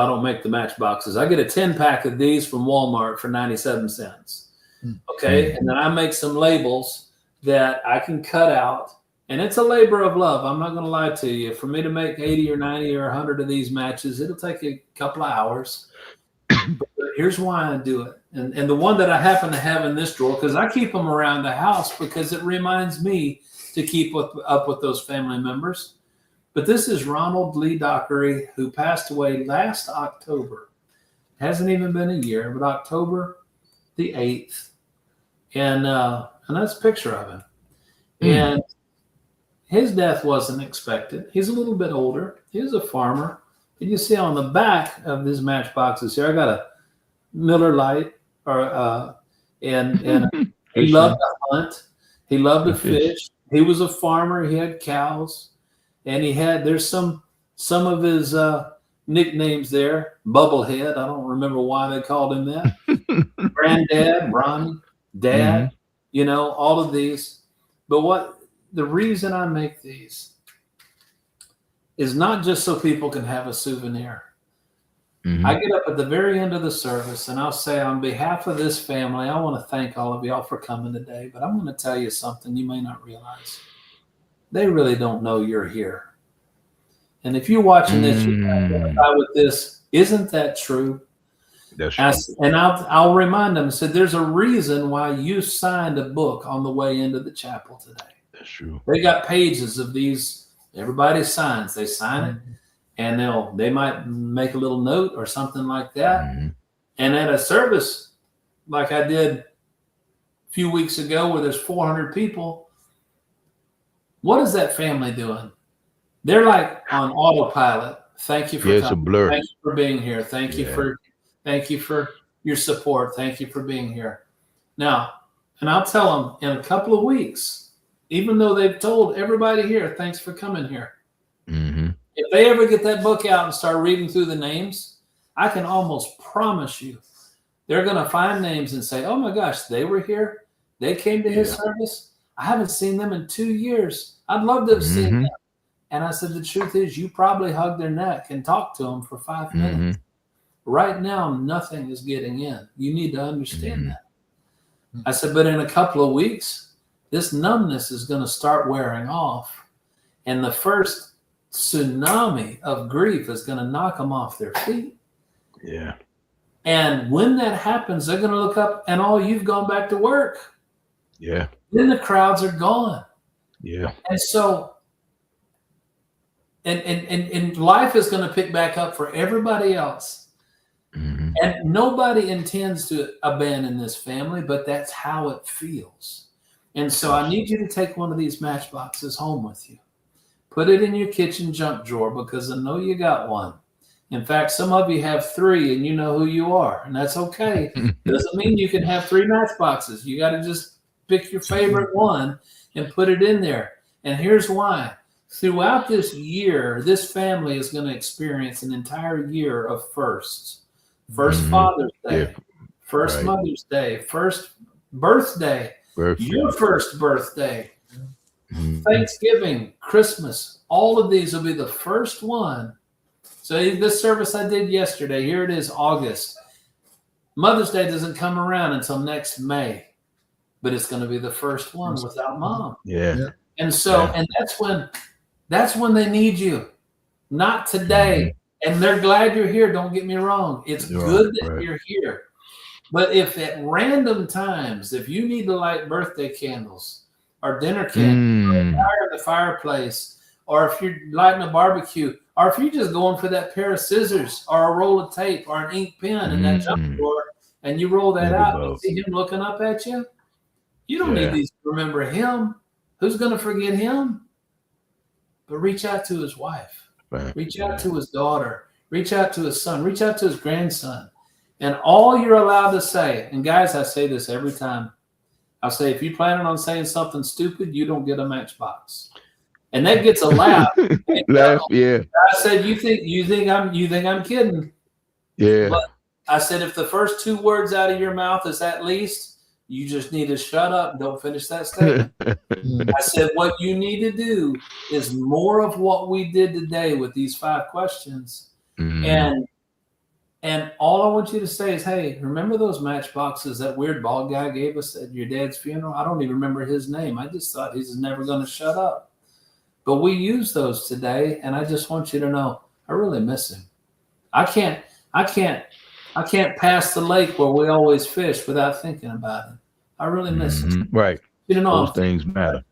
I don't make the matchboxes. I get a 10-pack of these from Walmart for 97 cents. And then I make some labels that I can cut out. And it's a labor of love. I'm not going to lie to you. For me to make 80 or 90 or 100 of these matches, it'll take a couple of hours. But here's why I do it. And the one that I happen to have in this drawer, because I keep them around the house because it reminds me to keep up with those family members. But this is Ronald Lee Dockery, who passed away last October. Hasn't even been a year, but October the 8th. And that's a picture of him. And his death wasn't expected. He's a little bit older. He was a farmer. And you see on the back of his matchboxes here, I got a Miller Lite, and he loved to hunt. He loved to fish. He was a farmer. He had cows, and there's some of his nicknames there. Bubblehead. I don't remember why they called him that. Granddad, Ronnie, Dad, all of these. But the reason I make these is not just so people can have a souvenir. I get up at the very end of the service and I'll say, on behalf of this family, I want to thank all of y'all for coming today, but I'm going to tell you something you may not realize. They really don't know you're here. And if you're watching this, you can identify with this. Isn't that true?
That's true.
And I'll remind them and say, there's a reason why you signed a book on the way into the chapel today.
That's true.
They got pages of these. Everybody signs. They sign it, and they might make a little note or something like that. And at a service like I did few weeks ago where there's 400 people. What is that family doing? They're like on autopilot. Thank you for
it's a
coming.
blur.
Thank you for being here. Thank you for your support. Thank you for being here. Now, and I'll tell them in a couple of weeks, even though they've told everybody here, thanks for coming here.
Mm-hmm.
If they ever get that book out and start reading through the names, I can almost promise you they're going to find names and say, oh my gosh, they were here. They came to his service. I haven't seen them in 2 years. I'd love to have seen them. And I said, the truth is you probably hugged their neck and talked to them for 5 minutes. Right now, nothing is getting in. You need to understand that. I said, but in a couple of weeks, this numbness is going to start wearing off. And the first tsunami of grief is going to knock them off their feet.
Yeah.
And when that happens, they're going to look up and you've gone back to work.
Yeah.
Then the crowds are gone.
Yeah.
And so, and life is going to pick back up for everybody else. And nobody intends to abandon this family, but that's how it feels. And so I need you to take one of these matchboxes home with you. Put it in your kitchen junk drawer because I know you got one. In fact, some of you have 3 and you know who you are, and that's okay. It doesn't mean you can have 3 matchboxes. You got to just pick your favorite one and put it in there. And here's why. Throughout this year, this family is going to experience an entire year of firsts. First Father's Day, first Mother's Day, first birthday, your first birthday, Thanksgiving, Christmas. All of these will be the first one. So this service I did yesterday, here it is, August. Mother's Day doesn't come around until next May, but it's going to be the first one without Mom.
Yeah.
And so, and that's when they need you, not today. And they're glad you're here. Don't get me wrong. It's good that you're here. But if at random times, if you need to light birthday candles or dinner candles or a fire in the fireplace, or if you're lighting a barbecue, or if you're just going for that pair of scissors or a roll of tape or an ink pen in that junk drawer and you roll that out and see him looking up at you, you don't need these to remember him. Who's going to forget him? But reach out to his wife. Reach out to his daughter. Reach out to his son. Reach out to his grandson. And all you're allowed to say, and guys, I say this every time. I say, if you're planning on saying something stupid, you don't get a matchbox. And that gets a laugh. I said, you think I'm kidding?
Yeah.
But I said, if the first 2 words out of your mouth is at least, you just need to shut up and don't finish that statement. I said, what you need to do is more of what we did today with these 5 questions. And all I want you to say is, hey, remember those matchboxes that weird bald guy gave us at your dad's funeral? I don't even remember his name. I just thought he's never going to shut up. But we use those today, and I just want you to know I really miss him. I can't pass the lake where we always fish without thinking about him. I really miss him.
Right.
You know,
those things matter.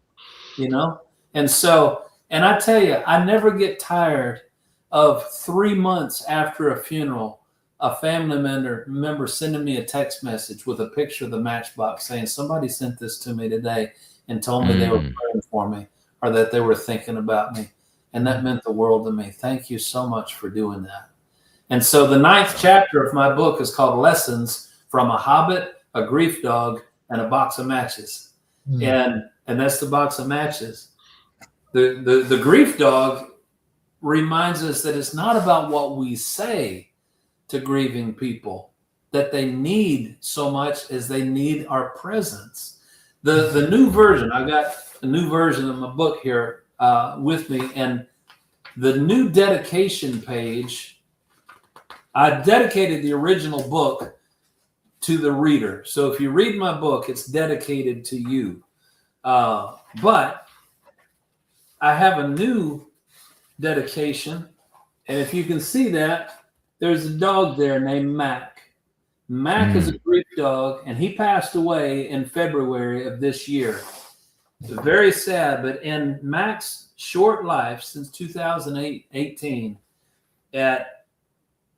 You know? And so, and I tell you, I never get tired of 3 months after a funeral, a family member sending me a text message with a picture of the matchbox saying, somebody sent this to me today and told me they were praying for me or that they were thinking about me. And that meant the world to me. Thank you so much for doing that. And so the 9th chapter of my book is called Lessons from a Hobbit, a Grief Dog, and a Box of Matches. And that's the box of matches. The Grief Dog reminds us that it's not about what we say to grieving people that they need so much as they need our presence. The new version, I got a new version of my book here with me, and the new dedication page, I dedicated the original book to the reader. So if you read my book, it's dedicated to you. But I have a new dedication, and if you can see that, there's a dog there named Mac. Mac is a grief dog, and he passed away in February of this year. Very sad, but in Mac's short life since 2018, at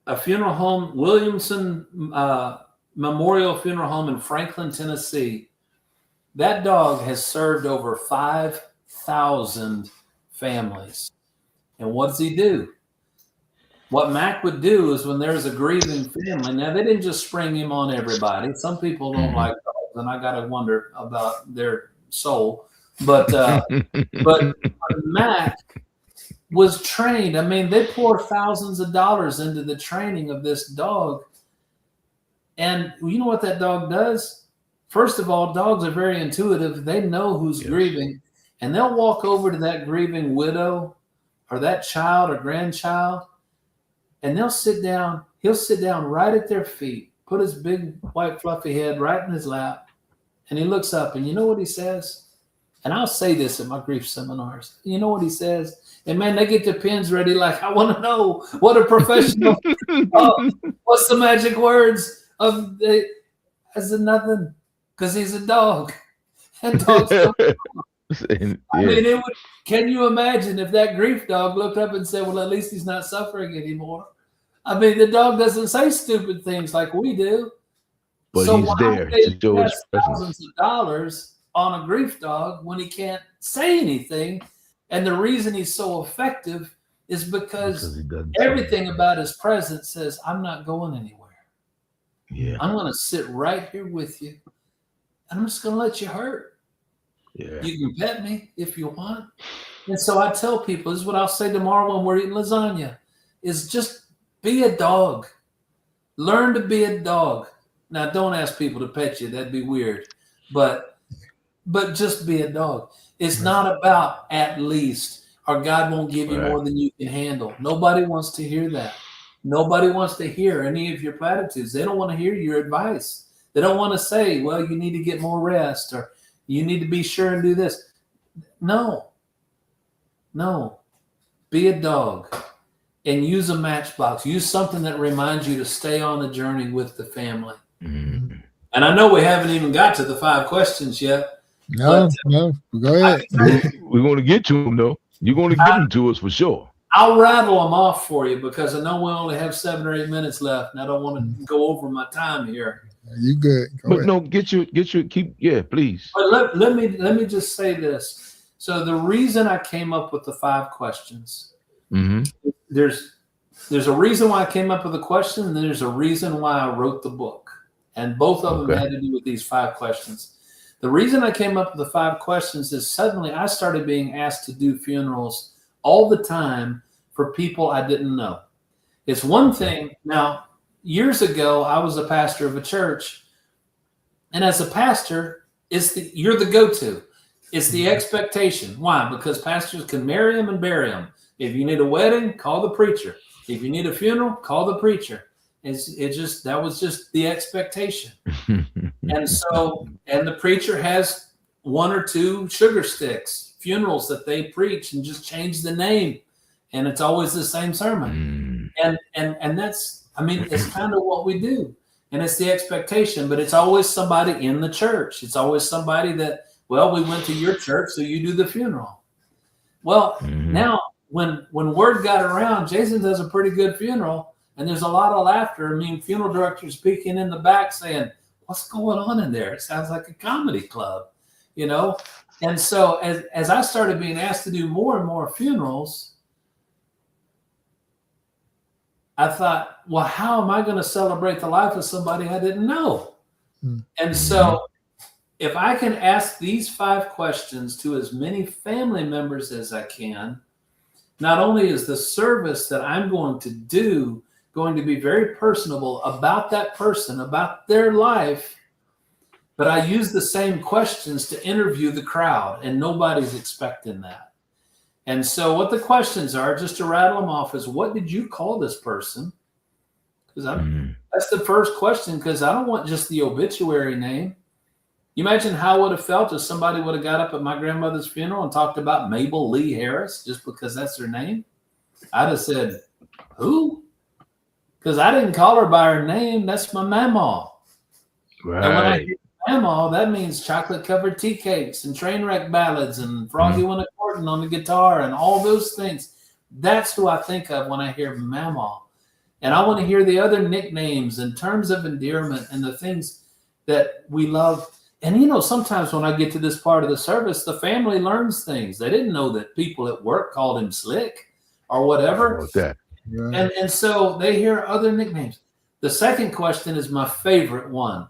a funeral home, Williamson Memorial Funeral Home in Franklin, Tennessee, That dog has served over 5,000 families. And what does he do? What Mac would do is when there's a grieving family, now they didn't just spring him on everybody. Some people don't like dogs, and I got to wonder about their soul. But Mac was trained. I mean, they pour thousands of dollars into the training of this dog. And you know what that dog does? First of all, dogs are very intuitive. They know who's grieving, and they'll walk over to that grieving widow or that child or grandchild, and they'll sit down. He'll sit down right at their feet, put his big white fluffy head right in his lap, and he looks up, and you know what he says? And I'll say this at my grief seminars. You know what he says? And man, they get their pens ready like, I want to know what a professional, what's the magic words of the, I said nothing, because he's a dog. And dogs don't I mean, can you imagine if that grief dog looked up and said, well, at least he's not suffering anymore? I mean, the dog doesn't say stupid things like we do.
But
so
he's there to show his presence.
Thousands of dollars on a grief dog when he can't say anything. And the reason he's so effective is because everything about his presence says, I'm not going anywhere.
Yeah.
I'm going to sit right here with you. And I'm just going to let you hurt.
Yeah.
You can pet me if you want. And so I tell people, this is what I'll say tomorrow when we're eating lasagna, is just be a dog. Learn to be a dog. Now, don't ask people to pet you. That'd be weird. But just be a dog. It's not about at least, or God won't give you more than you can handle. Nobody wants to hear that. Nobody wants to hear any of your platitudes. They don't want to hear your advice. They don't want to say, well, you need to get more rest, or you need to be sure and do this. No. Be a dog and use a matchbox. Use something that reminds you to stay on the journey with the family.
Mm-hmm.
And I know we haven't even got to the 5 questions yet.
No, go ahead.
We're going to get to them, though. You're going to give them to us for sure.
I'll rattle them off for you because I know we only have 7 or 8 minutes left, and I don't want to go over my time here.
You good?
But no, get your please.
But let me just say this. So the reason I came up with the 5 questions, there's a reason why I came up with the question, and there's a reason why I wrote the book, and both of them had to do with these 5 questions. The reason I came up with the 5 questions is suddenly I started being asked to do funerals all the time for people I didn't know. It's one thing. Now, years ago, I was a pastor of a church. And as a pastor, you're the go-to. It's the expectation. Why? Because pastors can marry them and bury them. If you need a wedding, call the preacher. If you need a funeral, call the preacher. That was just the expectation. And the preacher has 1 or 2 sugar sticks, funerals that they preach and just change the name. And it's always the same sermon. And that's, I mean, it's kind of what we do. And it's the expectation, but it's always somebody in the church. It's always somebody that, well, we went to your church, so you do the funeral. Well, now when word got around, Jason does a pretty good funeral. And there's a lot of laughter. I mean, funeral directors speaking in the back saying, what's going on in there? It sounds like a comedy club, you know? And so as I started being asked to do more and more funerals, I thought, well, how am I going to celebrate the life of somebody I didn't know? And so if I can ask these 5 questions to as many family members as I can, not only is the service that I'm going to do going to be very personable about that person, about their life, but I use the same questions to interview the crowd, and nobody's expecting that. And so what the questions are, just to rattle them off, is what did you call this person? Because that's the first question, because I don't want just the obituary name. You imagine how I would have felt if somebody would have got up at my grandmother's funeral and talked about Mabel Lee Harris just because that's her name. I'd have said, who? Because I didn't call her by her name. That's my mamaw.
Right.
And when I hear mamaw, that means chocolate-covered tea cakes and train wreck ballads and Froggy went a-courtin' on the guitar and all those things. That's who I think of when I hear mamaw. And I want to hear the other nicknames and terms of endearment and the things that we love. And, you know, sometimes when I get to this part of the service, the family learns things. They didn't know that people at work called him Slick or whatever.
About that.
Yeah.
And so they hear other nicknames. The second question is my favorite one.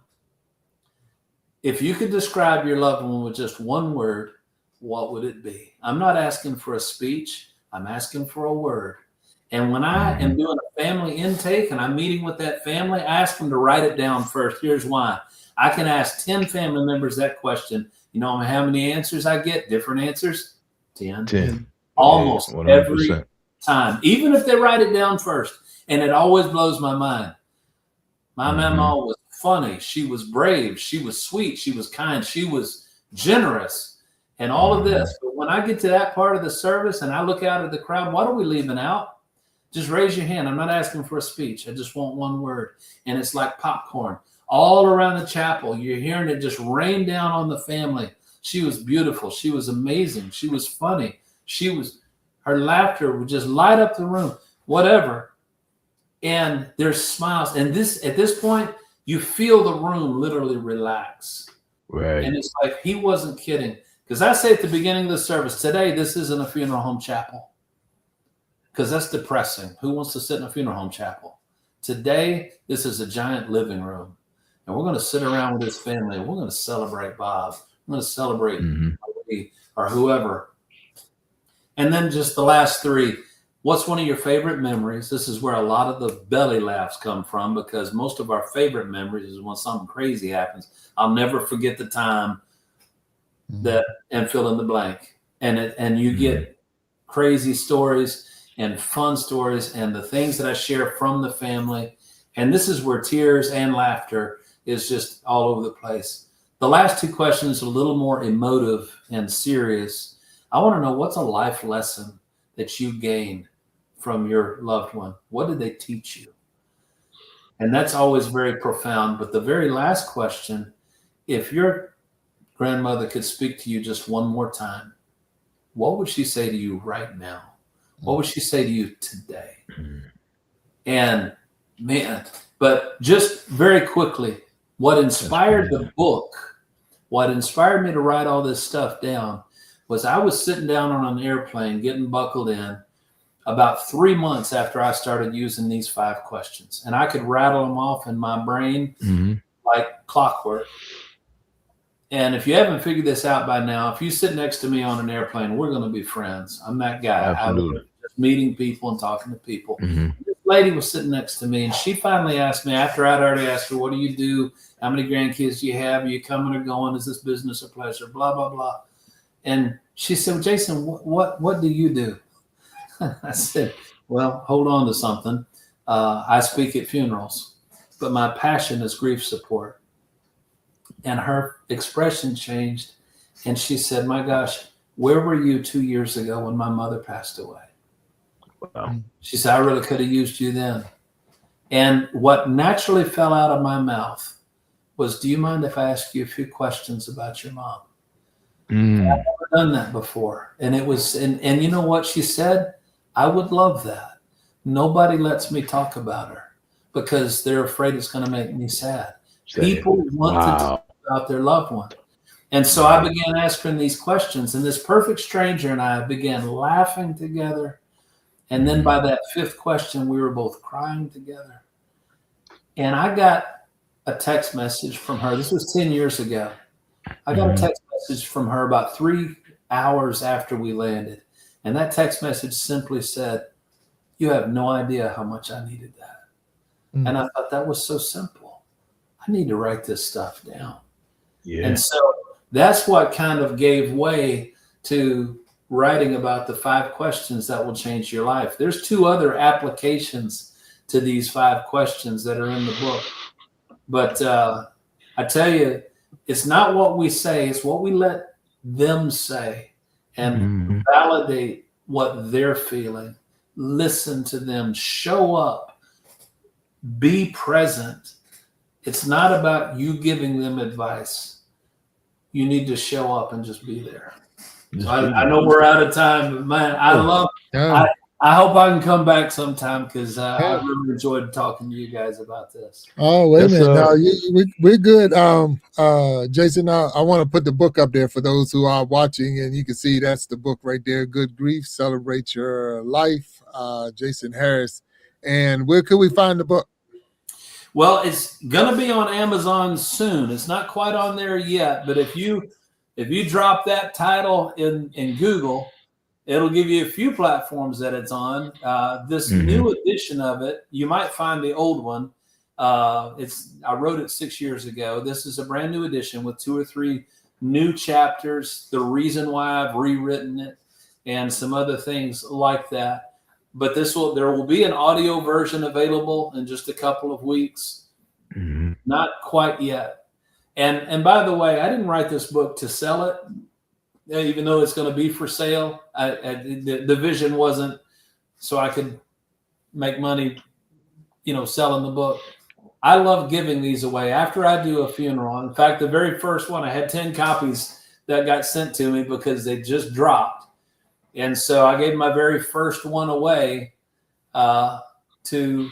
If you could describe your loved one with just one word, what would it be? I'm not asking for a speech. I'm asking for a word. And when I am doing a family intake and I'm meeting with that family, I ask them to write it down first. Here's why. I can ask 10 family members that question. You know how many answers I get? Different answers? 10.
10.
Almost
100%.
every time, even if they write it down first. And it always blows my mind. My mama was funny. She was brave. She was sweet. She was kind. She was generous and all of this. But when I get to that part of the service and I look out at the crowd, what are we leaving out? Just raise your hand. I'm not asking for a speech. I just want one word. And it's like popcorn all around the chapel. You're hearing it just rain down on the family. She was beautiful. She was amazing. She was funny. Her laughter would just light up the room, whatever. And there's smiles. And at this point, you feel the room literally relax.
Right.
And it's like he wasn't kidding. Because I say at the beginning of the service, today, this isn't a funeral home chapel. Because that's depressing. Who wants to sit in a funeral home chapel? Today, this is a giant living room. And we're going to sit around with his family. And we're going to celebrate Bob. We're going to celebrate Lee or whoever. And then just the last three. What's one of your favorite memories? This is where a lot of the belly laughs come from, because most of our favorite memories is when something crazy happens. I'll never forget the time that, and fill in the blank. And you get crazy stories and fun stories and the things that I share from the family. And this is where tears and laughter is just all over the place. The last two questions are a little more emotive and serious. I want to know, what's a life lesson that you gained from your loved one? What did they teach you? And that's always very profound. But the very last question, if your grandmother could speak to you just one more time, what would she say to you right now? What would she say to you today? And man, but just very quickly, what inspired the book, what inspired me to write all this stuff down, was I was sitting down on an airplane getting buckled in about 3 months after I started using these 5 questions. And I could rattle them off in my brain like clockwork. And if you haven't figured this out by now, if you sit next to me on an airplane, we're going to be friends. I'm that guy.
Absolutely.
I was just meeting people and talking to people. This lady was sitting next to me, and she finally asked me, after I'd already asked her, what do you do? How many grandkids do you have? Are you coming or going? Is this business or pleasure? Blah, blah, blah. And she said, well, Jason, what do you do? I said, well, hold on to something. I speak at funerals, but my passion is grief support. And her expression changed. And she said, my gosh, where were you 2 years ago when my mother passed away?
Wow.
She said, I really could have used you then. And what naturally fell out of my mouth was, do you mind if I ask you a few questions about your mom? I've never done that before. And it was, and you know what she said? I would love that. Nobody lets me talk about her because they're afraid it's going to make me sad. People want to talk about their loved one. And so I began asking these questions, and this perfect stranger and I began laughing together. And then by that 5th question, we were both crying together. And I got a text message from her. This was 10 years ago. I got a text message from her about 3 hours after we landed. And that text message simply said, you have no idea how much I needed that. And I thought that was so simple. I need to write this stuff down. Yeah. And so that's what kind of gave way to writing about the 5 questions that will change your life. There's 2 other applications to these 5 questions that are in the book. But I tell you, it's not what we say, it's what we let them say, and validate what they're feeling. Listen to them, show up, be present. It's not about you giving them advice. You need to show up and just be there. So I know we're out of time, but man, I I hope I can come back sometime because I really enjoyed talking to you guys about this.
Oh, wait a minute. No, we're good. Jason, I want to put the book up there for those who are watching, and you can see that's the book right there. Good Grief, Celebrate Your Life, Jason Harris. And where could we find the book?
Well, it's going to be on Amazon soon. It's not quite on there yet, but if you drop that title in Google, it'll give you a few platforms that it's on. This new edition of it, you might find the old one. I wrote it 6 years ago. This is a brand new edition with 2 or 3 new chapters, the reason why I've rewritten it, and some other things like that. But there will be an audio version available in just a couple of weeks. Not quite yet. And by the way, I didn't write this book to sell it. Even though it's going to be for sale, the vision wasn't so I could make money, selling the book. I love giving these away after I do a funeral. In fact, the very first one, I had 10 copies that got sent to me because they just dropped. And so I gave my very first one away to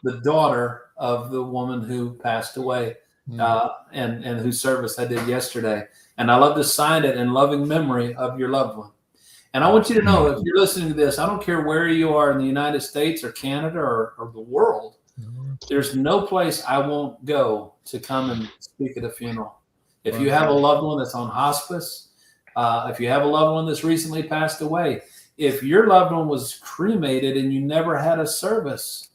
the daughter of the woman who passed away and whose service I did yesterday. And I love to sign it in loving memory of your loved one. And I want you to know, if you're listening to this, I don't care where you are in the United States or Canada or the world, there's no place I won't go to come and speak at a funeral. If you have a loved one that's on hospice, if you have a loved one that's recently passed away, if your loved one was cremated and you never had a service,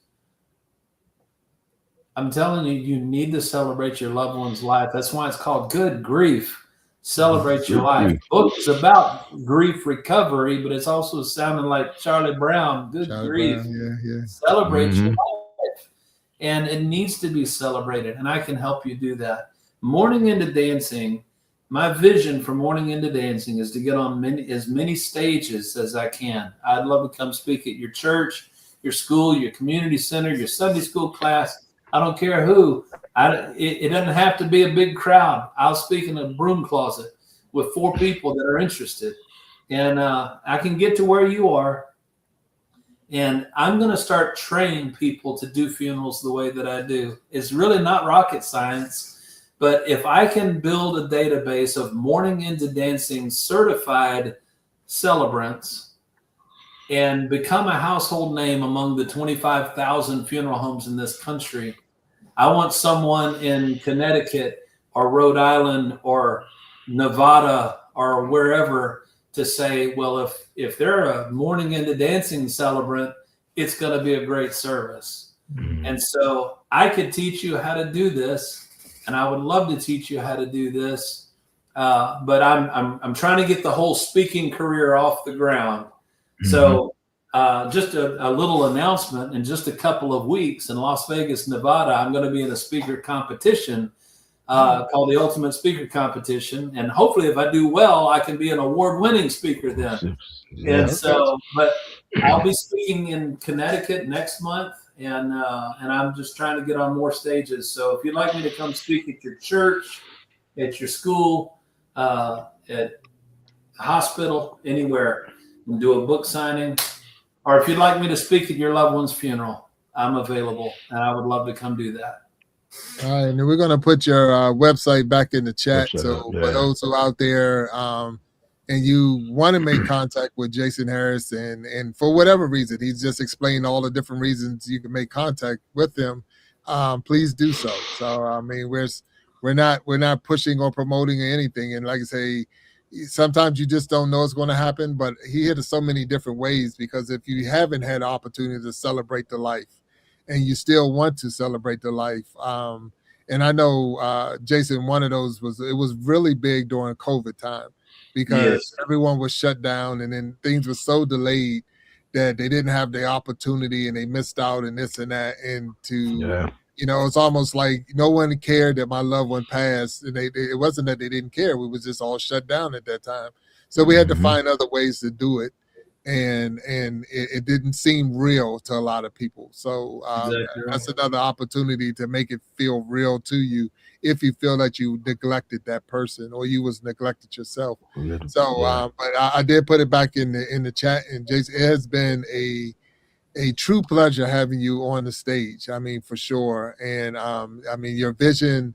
I'm telling you, you need to celebrate your loved one's life. That's why it's called Good Grief. Celebrate your life. The book is about grief recovery, but it's also sounding like Charlie Brown. Good grief.
Yeah.
Celebrate your life. And it needs to be celebrated, and I can help you do that. Morning into dancing, my vision for Morning into Dancing is to get on as many stages as I can. I'd love to come speak at your church, your school, your community center, your Sunday school class. I don't care who. It doesn't have to be a big crowd. I'll speak in a broom closet with 4 people that are interested. And I can get to where you are. And I'm going to start training people to do funerals the way that I do. It's really not rocket science. But if I can build a database of Morning into Dancing certified celebrants and become a household name among the 25,000 funeral homes in this country, I want someone in Connecticut or Rhode Island or Nevada or wherever to say, well, if they're a Morning into Dancing celebrant, it's going to be a great service. And so I could teach you how to do this, and I would love to teach you how to do this. But I'm trying to get the whole speaking career off the ground. So just a little announcement. In just a couple of weeks in Las Vegas, Nevada, I'm going to be in a speaker competition called the Ultimate Speaker Competition. And hopefully if I do well, I can be an award-winning speaker then. And so, but I'll be speaking in Connecticut next month. And I'm just trying to get on more stages. So if you'd like me to come speak at your church, at your school, at a hospital, anywhere, and do a book signing, or if you'd like me to speak at your loved one's funeral, I'm available, and I would love to come do that.
All right, and we're going to put your website back in the chat. So for those who are out there and you want to make contact with Jason Harris, and for whatever reason, he's just explained all the different reasons you can make contact with him, please do so. So, I mean, we're not pushing or promoting anything. And like I say, sometimes you just don't know what's going to happen, but he hit us so many different ways, because if you haven't had the opportunity to celebrate the life and you still want to celebrate the life, and I know, Jason, one of those was really big during COVID time, because everyone was shut down, and then things were so delayed that they didn't have the opportunity and they missed out and this and that. And it's almost like no one cared that my loved one passed, and it wasn't that they didn't care. We was just all shut down at that time. So we had to find other ways to do it. and it didn't seem real to a lot of people. So
Exactly right.
that's another opportunity to make it feel real to you if you feel that you neglected that person or you was neglected yourself. So but I did put it back in the chat, and Jason, it has been a true pleasure having you on the stage. I mean, for sure. And I mean, your vision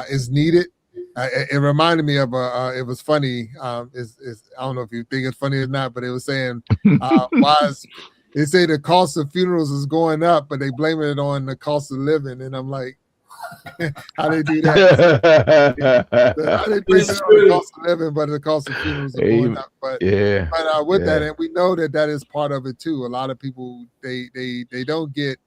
is needed. It reminded me of it was funny. I don't know if you think it's funny or not, but it was saying, they say the cost of funerals is going up, but they blame it on the cost of living. And I'm like, how they do that? How they blame it on the cost of living, but the cost of funerals are going up. But with that, and we know that is part of it too. A lot of people they don't get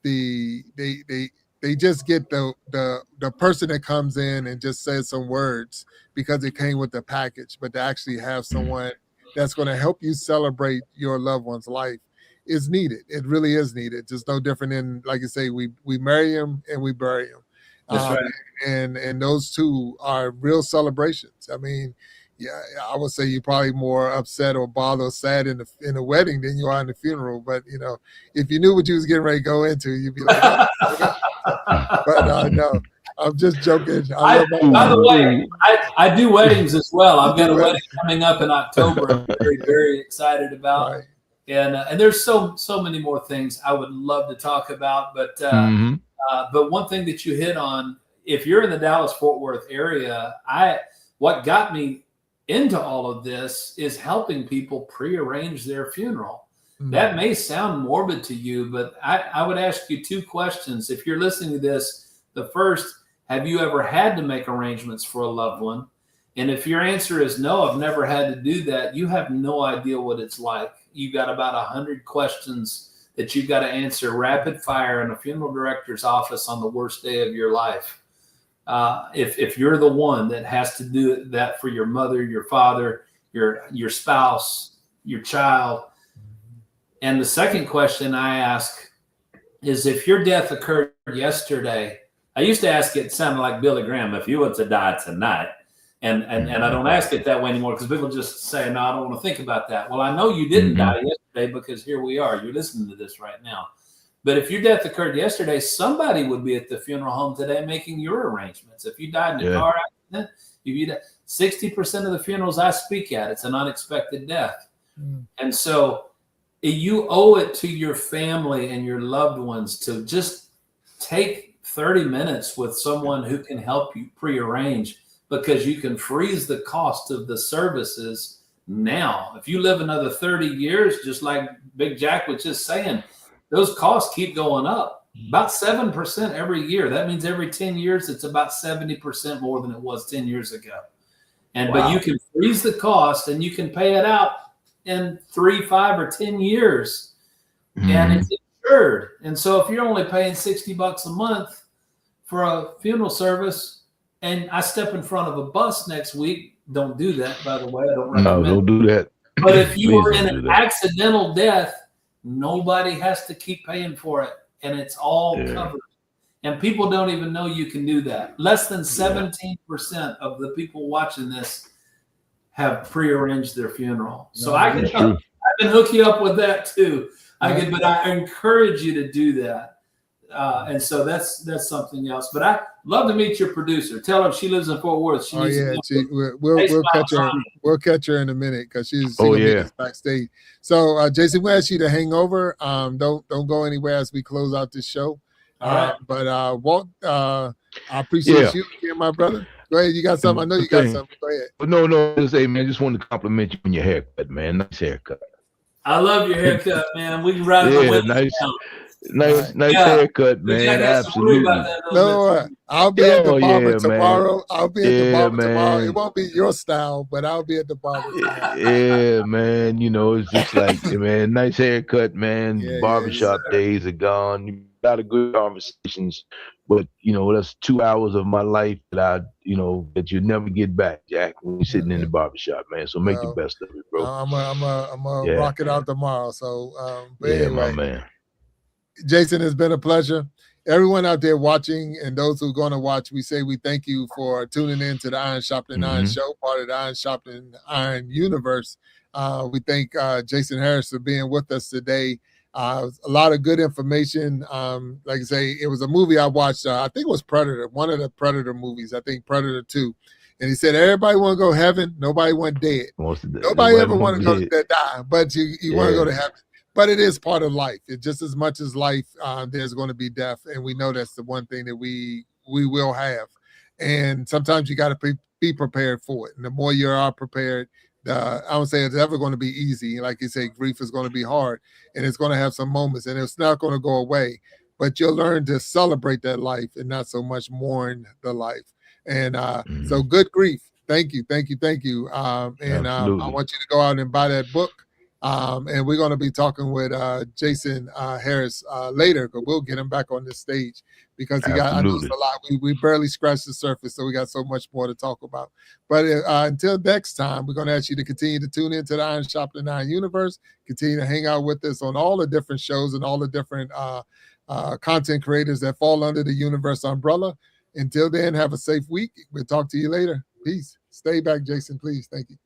they just get the person that comes in and just says some words because it came with the package, but to actually have someone that's going to help you celebrate your loved one's life is needed. It really is needed. Just no different than, like you say, we marry him and we bury him.
That's right.
And those two are real celebrations. I mean, yeah, I would say you're probably more upset or bothered or sad in the wedding than you are in the funeral. But if you knew what you was getting ready to go into, you'd be like, oh. But no, I'm just joking.
By the way, I do weddings as well. I've got a wedding coming up in October. I'm very, very excited about.
Right.
And there's so many more things I would love to talk about. But but one thing that you hit on, if you're in the Dallas-Fort Worth area, what got me into all of this is helping people prearrange their funeral. That may sound morbid to you, but I would ask you two questions. If you're listening to this, the first, have you ever had to make arrangements for a loved one? And if your answer is no, I've never had to do that, you have no idea what it's like. You've got about 100 questions that you've got to answer rapid fire in a funeral director's office on the worst day of your life. If you're the one that has to do that for your mother, your father, your spouse, your child. And the second question I ask is, if your death occurred yesterday, I used to ask it sounded like Billy Graham, if you were to die tonight. And I don't ask it that way anymore because people just say, no, I don't want to think about that. Well, I know you didn't die yesterday because here we are. You're listening to this right now. But if your death occurred yesterday, somebody would be at the funeral home today making your arrangements. If you died in a car accident, if you died, 60% of the funerals I speak at, it's an unexpected death. And so you owe it to your family and your loved ones to just take 30 minutes with someone who can help you prearrange, because you can freeze the cost of the services now. If you live another 30 years, just like Big Jack was just saying, those costs keep going up about 7% every year. That means every 10 years, it's about 70% more than it was 10 years ago. But you can freeze the cost and you can pay it out in 3, 5, or 10 years, and it's insured. And so if you're only paying $60 a month for a funeral service, and I step in front of a bus next week, don't do that, by the way. I don't recommend.
No, don't do that.
But if you are in an accidental death, nobody has to keep paying for it, and it's all covered. And people don't even know you can do that. Less than 17% of the people watching this have prearranged their funeral. So I can hook you up with that too. But I encourage you to do that. And so that's something else. But I love to meet your producer. Tell her she lives in Fort Worth. We'll catch her in a minute because she's gonna meet us backstage. So Jason, we'll ask you to hang over. Don't go anywhere as we close out this show. But Walt, I appreciate you again, my brother. Go ahead. You got something? I know you got something. Go ahead.
But no. Just say, man, just wanted to compliment you on your haircut, man. Nice haircut.
I love your haircut, man. We can ride the windows down.
Nice haircut, man. Absolutely.
No, I'll be at the barber tomorrow. I'll be at the barber tomorrow. It won't be your style, but I'll be at the barber tomorrow.
Yeah, man. It's just like, man, nice haircut, man. Barbershop days are gone. You got a good conversations, but that's 2 hours of my life that that you never get back, Jack, when you're sitting in the barbershop, man. So make the best of it, bro.
I'm gonna rock it out tomorrow. So, but anyway,
my man.
Jason, it's been a pleasure. everyone out there watching and those who are going to watch, we say we thank you for tuning in to the Iron Sharpening Iron Show, part of the Iron Sharpening Iron universe. We thank Jason Harris for being with us today. A lot of good information. Like I say, it was a movie I watched. I think it was Predator, one of the Predator movies. I think Predator 2. And he said, everybody want to go to heaven. Nobody want dead. Nobody ever want to go to die, but you want to go to heaven. But it is part of life. It just as much as life, there's going to be death. And we know that's the one thing that we will have. And sometimes you got to be prepared for it. And the more you are prepared, I don't say it's ever going to be easy. Like you say, grief is going to be hard and it's going to have some moments and it's not going to go away. But you'll learn to celebrate that life and not so much mourn the life. And so good grief. Thank you. And I want you to go out and buy that book. And we're going to be talking with Jason Harris later, because we'll get him back on this stage because I know it's a lot. We barely scratched the surface, so we got so much more to talk about. But until next time, we're going to ask you to continue to tune into the Iron Sharpening Iron universe, continue to hang out with us on all the different shows and all the different content creators that fall under the universe umbrella. Until then, have a safe week. We'll talk to you later. Peace. Stay back, Jason, please. Thank you.